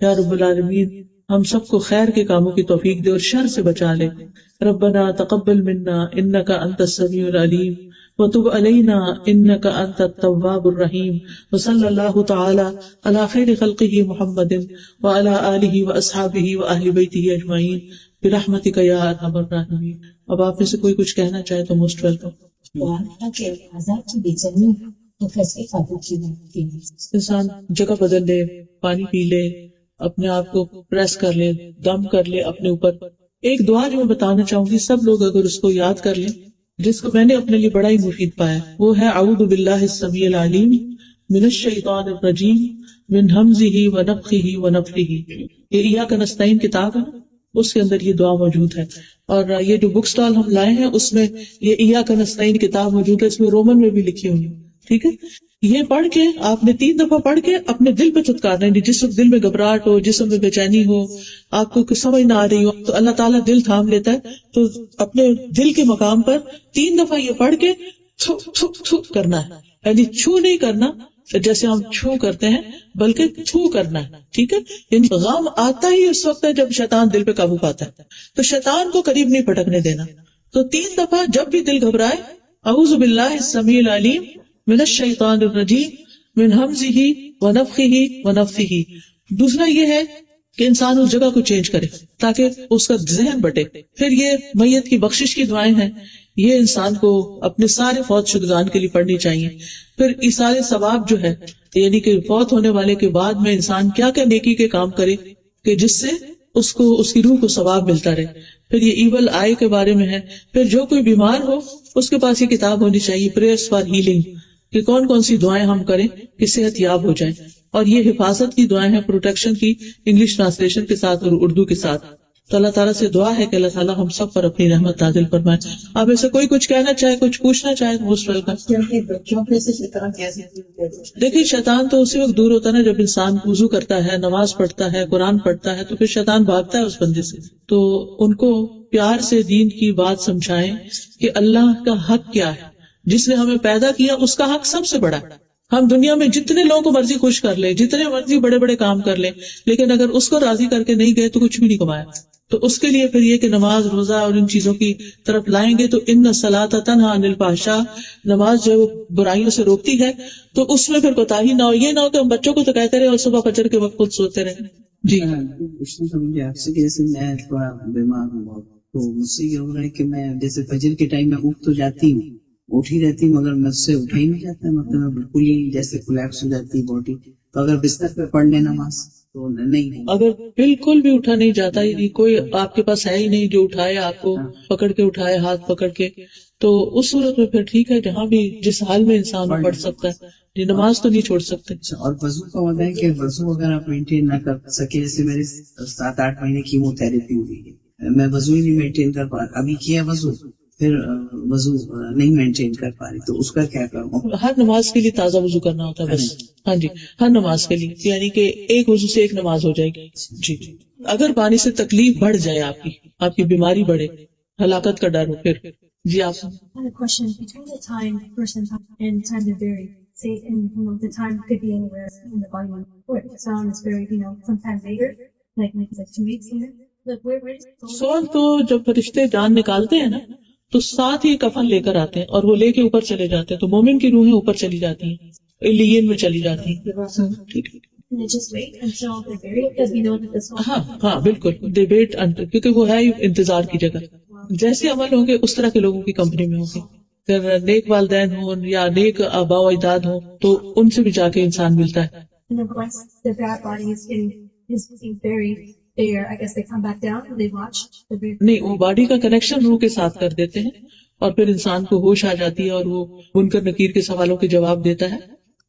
یا رب العالمین ہم سب کو خیر کے کاموں کی توفیق دے اور شر سے بچا لے. ربنا تقبل منا انک انت السمیع العلیم وتب علینا انک انت التواب الرحیم. وصلی اللہ تعالی علی خیر خلقہ محمد وعلی آلہ واصحابہ واہل بیتہ اجمعین برحمتک یا ارحم الراحمین. اب آپ میں سے کوئی کچھ کہنا چاہے تو موسٹ ویلکم. انسان جگہ بدل لے, پانی پی لے, اپنے آپ کو پریس کر لے, دم کر لے اپنے اوپر. ایک دعا جو میں بتانا چاہوں گی سب لوگ اگر اس کو یاد کر لیں, جس کو میں نے اپنے لیے بڑا ہی مفید پایا, وہ ہے اعوذ باللہ السمیع العلیم من الشیطان الرجیم من ہمزہ ونفخہ ونفثہ. یہ ایاک نستعین کتاب ہے, اس کے اندر یہ دعا موجود ہے. اور یہ جو بک سٹال ہم لائے ہیں اس میں یہ ایاک نستعین کتاب موجود ہے, اس میں رومن میں بھی لکھی ہوئی. ٹھیک ہے, یہ پڑھ کے آپ نے 3 دفعہ پڑھ کے اپنے دل پہ چتکارنا ہے. جس وقت دل میں گھبراہٹ ہو, جسم میں بے چینی ہو, آپ کو کچھ سمجھ نہ آ رہی ہو, تو اللہ تعالیٰ دل تھام لیتا ہے. تو اپنے دل کے مقام پر 3 دفعہ یہ پڑھ کے تھو تھو تھو کرنا ہے. یعنی چھو نہیں کرنا جیسے ہم چھو کرتے ہیں, بلکہ تھو کرنا ہے. ٹھیک ہے, یعنی غم آتا ہی اس وقت ہے جب شیطان دل پہ قابو پاتا ہے, تو شیطان کو قریب نہیں پھٹکنے دینا. تو 3 دفعہ جب بھی دل گھبرائے, اعوذ باللہ السمیع العلیم من الشیطان الرجیم من ہمزہ ونفخہ ونفثہ. دوسرا یہ ہے کہ انسان اس جگہ کو چینج کرے تاکہ اس کا ذہن بٹے. پھر یہ میت کی بخشش کی دعائیں ہیں, یہ انسان کو اپنے سارے فوت شدگان کے لیے پڑھنی چاہیے. پھر ایصال ثواب جو ہے, یعنی کہ فوت ہونے والے کے بعد میں انسان کیا کیا نیکی کے کام کرے کہ جس سے اس کو اس کی روح کو ثواب ملتا رہے. پھر یہ ایول آئی کے بارے میں ہے. پھر جو کوئی بیمار ہو اس کے پاس یہ کتاب ہونی چاہیے, پریئرز فار ہیلنگ, کہ کون کون سی دعائیں ہم کریں کہ صحت یاب ہو جائے. اور یہ حفاظت کی دعائیں ہیں, پروٹیکشن کی, انگلش ٹرانسلیشن کے ساتھ اور اردو کے ساتھ. تو اللہ تعالیٰ سے دعا ہے کہ اللہ تعالیٰ ہم سب پر اپنی رحمت نازل فرمائے. اب ایسے کوئی کچھ کہنا چاہے, کچھ پوچھنا چاہے تو موسٹ ویلکم. دیکھیے شیطان تو اسی وقت دور ہوتا ہے نا جب انسان وضو کرتا ہے, نماز پڑھتا ہے, قرآن پڑھتا ہے, تو پھر شیطان بھاگتا ہے اس بندے سے. تو ان کو پیار سے دین کی بات سمجھائیں کہ اللہ کا حق کیا ہے. جس نے ہمیں پیدا کیا اس کا حق سب سے بڑا ہے. ہم دنیا میں جتنے لوگوں کو مرضی خوش کر لیں, جتنے مرضی بڑے بڑے کام کر لیں, لیکن اگر اس کو راضی کر کے نہیں گئے تو کچھ بھی نہیں کمایا. تو اس کے لیے پھر یہ کہ نماز, روزہ اور ان چیزوں کی طرف لائیں گے. تو ان الصلاۃ تنہی عن الفحشاء, نماز جو برائیوں سے روکتی ہے, تو اس میں پھر کوتاہی نہ ہو. یہ نہ ہو کہ ہم بچوں کو تو کہتے رہے اور صبح فجر کے وقت خود سوتے رہے. جی پوچھنا تھا مجھے آپ سے کہ جیسے میں تھوڑا بیمار ہوں بہت, تو مجھ سے یہ ہو رہا ہے کہ میں جیسے فجر کے ٹائم میں اٹھ تو جاتی ہوں, اٹھ ہی رہتی ہوں, مگر مجھ سے اٹھا ہی نہیں جاتا ہے. مطلب بالکل ہی جیسے کولیپس ہو جاتی ہے باڈی. تو اگر بستر پہ پڑھ لیں نماز تو نہیں, اگر بالکل بھی اٹھا نہیں جاتا, یعنی کوئی آپ کے پاس ہے ہی نہیں جو اٹھائے آپ کو, پکڑ کے اٹھائے, ہاتھ پکڑ کے, تو اس صورت میں پھر ٹھیک ہے, جہاں بھی جس حال میں انسان پڑھ سکتا ہے. یہ نماز تو نہیں چھوڑ سکتے. اور وضو کا ہوتا ہے کہ وضو اگر آپ مینٹین نہ کر سکے, جیسے میرے 7-8 مہینے کیمو تھراپی ہوئی ہے, میں وضو ہی نہیں مینٹین کر پا رہا. ابھی کیا وضو, پھر وضو نہیں مینٹین کر پا رہی, تو اس کا کیا کروں؟ ہر نماز کے لیے تازہ وضو کرنا ہوتا ہے بس. ہاں جی, ہر نماز کے لیے, یعنی کہ ایک وضو سے ایک نماز ہو جائے گی. جی, اگر پانی سے تکلیف بڑھ جائے, آپ کی بیماری بڑھے, ہلاکت کا ڈر ہو, پھر جی آپ. Say, and the time could be anywhere in the body. Or the sound is very, sometimes later, like maybe like 2 weeks later. Like where سوال تو جب فرشتے جان نکالتے ہیں نا, تو ساتھ ہی کفن لے کر آتے ہیں اور وہ لے کے اوپر چلے جاتے ہیں. تو مومن کی روحیں اوپر چلی جاتی ہیں, علیین میں چلی جاتی ہیں. just wait until they're buried, because we know that this whole ہاں بالکل, دے ویٹ انٹل, کیونکہ وہ ہے انتظار کی جگہ. جیسے عمل ہوں گے اس طرح کے لوگوں کی کمپنی میں ہوں گے. پھر نیک والدین ہوں یا نیک آباء و اجداد ہوں تو ان سے بھی جا کے انسان ملتا ہے. And then once the bad body is being buried, I guess they come back down and they watch the buried. نہیں, وہ باڈی کا کنیکشن روح کے ساتھ کر دیتے ہیں اور پھر انسان کو ہوش آ جاتی ہے اور وہ منکر نکیر کے سوالوں کے جواب دیتا ہے.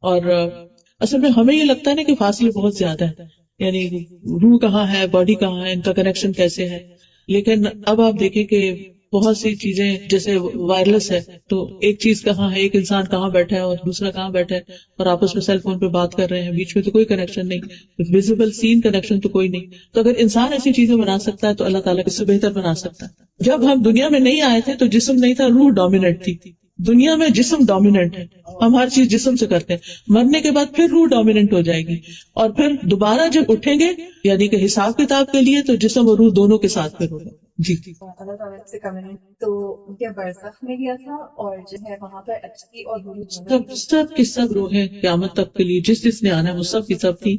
اور اصل میں ہمیں یہ لگتا ہے نا کہ فاصلے بہت زیادہ ہیں، یعنی روح کہاں ہے، باڈی کہاں ہے، ان کا کنیکشن کیسے ہے. لیکن اب آپ دیکھیں کہ بہت سی چیزیں جیسے وائرلیس ہے، تو ایک چیز کہاں ہے، ایک انسان کہاں بیٹھا ہے اور دوسرا کہاں بیٹھا ہے، اور آپس میں سیل فون پہ بات کر رہے ہیں، بیچ میں تو کوئی کنیکشن نہیں، ویزیبل سین کنیکشن تو کوئی نہیں. تو اگر انسان ایسی چیزیں بنا سکتا ہے تو اللہ تعالیٰ اس سے بہتر بنا سکتا ہے. جب ہم دنیا میں نہیں آئے تھے تو جسم نہیں تھا، روح ڈومیننٹ تھی. دنیا میں جسم ڈومیننٹ ہے، ہم ہر چیز جسم سے کرتے ہیں. مرنے کے بعد پھر روح ڈومیننٹ ہو جائے گی، اور پھر دوبارہ جب اٹھیں گے یعنی کہ حساب کتاب کے لیے تو جسم اور روح دونوں کے ساتھ پھر ہوگا. جی اللہ تعالیٰ سے کمنٹ تو کیا برزخ میں گیا تھا، اور جو ہے وہاں پر اچھی اور بری سب کی سب روحیں قیامت تک کے لیے جس نے آنا ہے وہ سب کی سب تھی.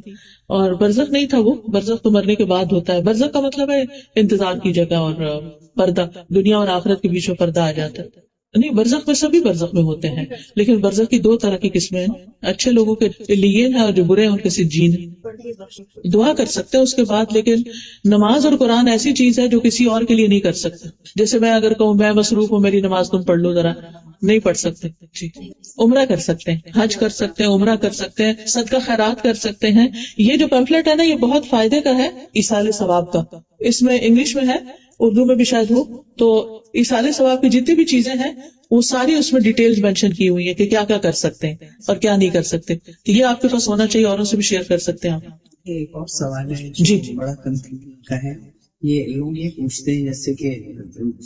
اور برزخ نہیں تھا، وہ برزخ تو مرنے کے بعد ہوتا ہے. برزخ کا مطلب ہے انتظار کی جگہ اور پردہ، دنیا اور آخرت کے بیچ میں پردہ آ جاتا ہے. نہیں، برزخ میں سبھی برزخ میں ہوتے ہیں، لیکن برزخ کی 2 طرح کی قسمیں ہیں، اچھے لوگوں کے لیے ہیں اور جو برے ہیں ان کے سجین ہیں. دعا کر سکتے ہیں اس کے بعد، لیکن نماز اور قرآن ایسی چیز ہے جو کسی اور کے لیے نہیں کر سکتے. جیسے میں اگر کہوں میں مصروف ہوں، میری نماز تم پڑھ لو ذرا، نہیں پڑھ سکتے. جی عمرہ کر سکتے ہیں، حج کر سکتے ہیں، عمرہ کر سکتے ہیں، صدقہ خیرات کر سکتے ہیں. یہ جو پمفلٹ ہے نا، یہ بہت فائدے کا ہے، ایصال ثواب کا. اس میں انگلش میں ہے، اردو میں بھی شاید ہو. تو ایصال ثواب کی جتنی بھی چیزیں ہیں وہ ساری اس میں ڈیٹیلز مینشن کی ہوئی ہیں کہ کیا کیا کر سکتے ہیں اور کیا نہیں کر سکتے. یہ آپ کے پاس ہونا چاہیے، اوروں سے بھی شیئر کر سکتے ہیں آپ. ایک اور سوال ہے جی جو بڑا کنفیوژن کا ہے. یہ لوگ یہ پوچھتے ہیں جیسے کہ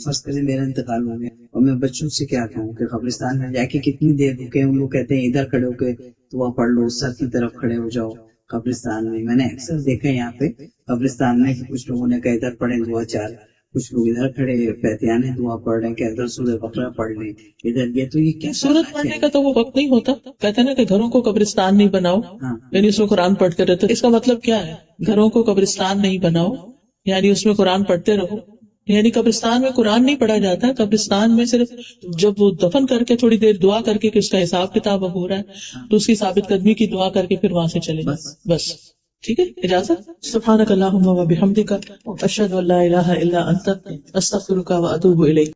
فرض کریں میرا انتقال ہو گیا اور میں بچوں سے کیا کہوں کہ قبرستان میں جا کے کتنی دیر رکے. ان لوگ کہتے ہیں ادھر کھڑے ہو کے دعا پڑھ لو، سر کی طرف کھڑے ہو جاؤ قبرستان میں. میں نے اکثر دیکھا یہاں پہ قبرستان میں کہ کچھ لوگوں نے کہا ادھر پڑھیں دعا 4، کچھ لوگ ادھر کھڑے پیتیانے دعا پڑھ رہے ہیں کہ ادھر سورہ بقرہ پڑھ لیں ادھر. یہ تو یہ کیا سورت پڑھنے کا تو وہ وقت نہیں ہوتا. کہتے ہیں نا کہ گھروں کو قبرستان نہیں بناؤ، یعنی اس میں قرآن پڑھتے رہتے. اس کا مطلب کیا ہے؟ گھروں کو قبرستان نہیں بناؤ یعنی اس میں قرآن پڑھتے رہو. یعنی قبرستان میں قرآن نہیں پڑھا جاتا. قبرستان میں صرف جب وہ دفن کر کے تھوڑی دیر دعا کر کے کہ اس کا حساب کتاب اب ہو رہا ہے تو اس کی ثابت قدمی کی دعا کر کے پھر وہاں سے چلے بس. ٹھیک ہے، اجازت. سبحانک اللہم و بحمدک، اشہد ان لا الہ الا انت، استغفرک و اتوب الیک.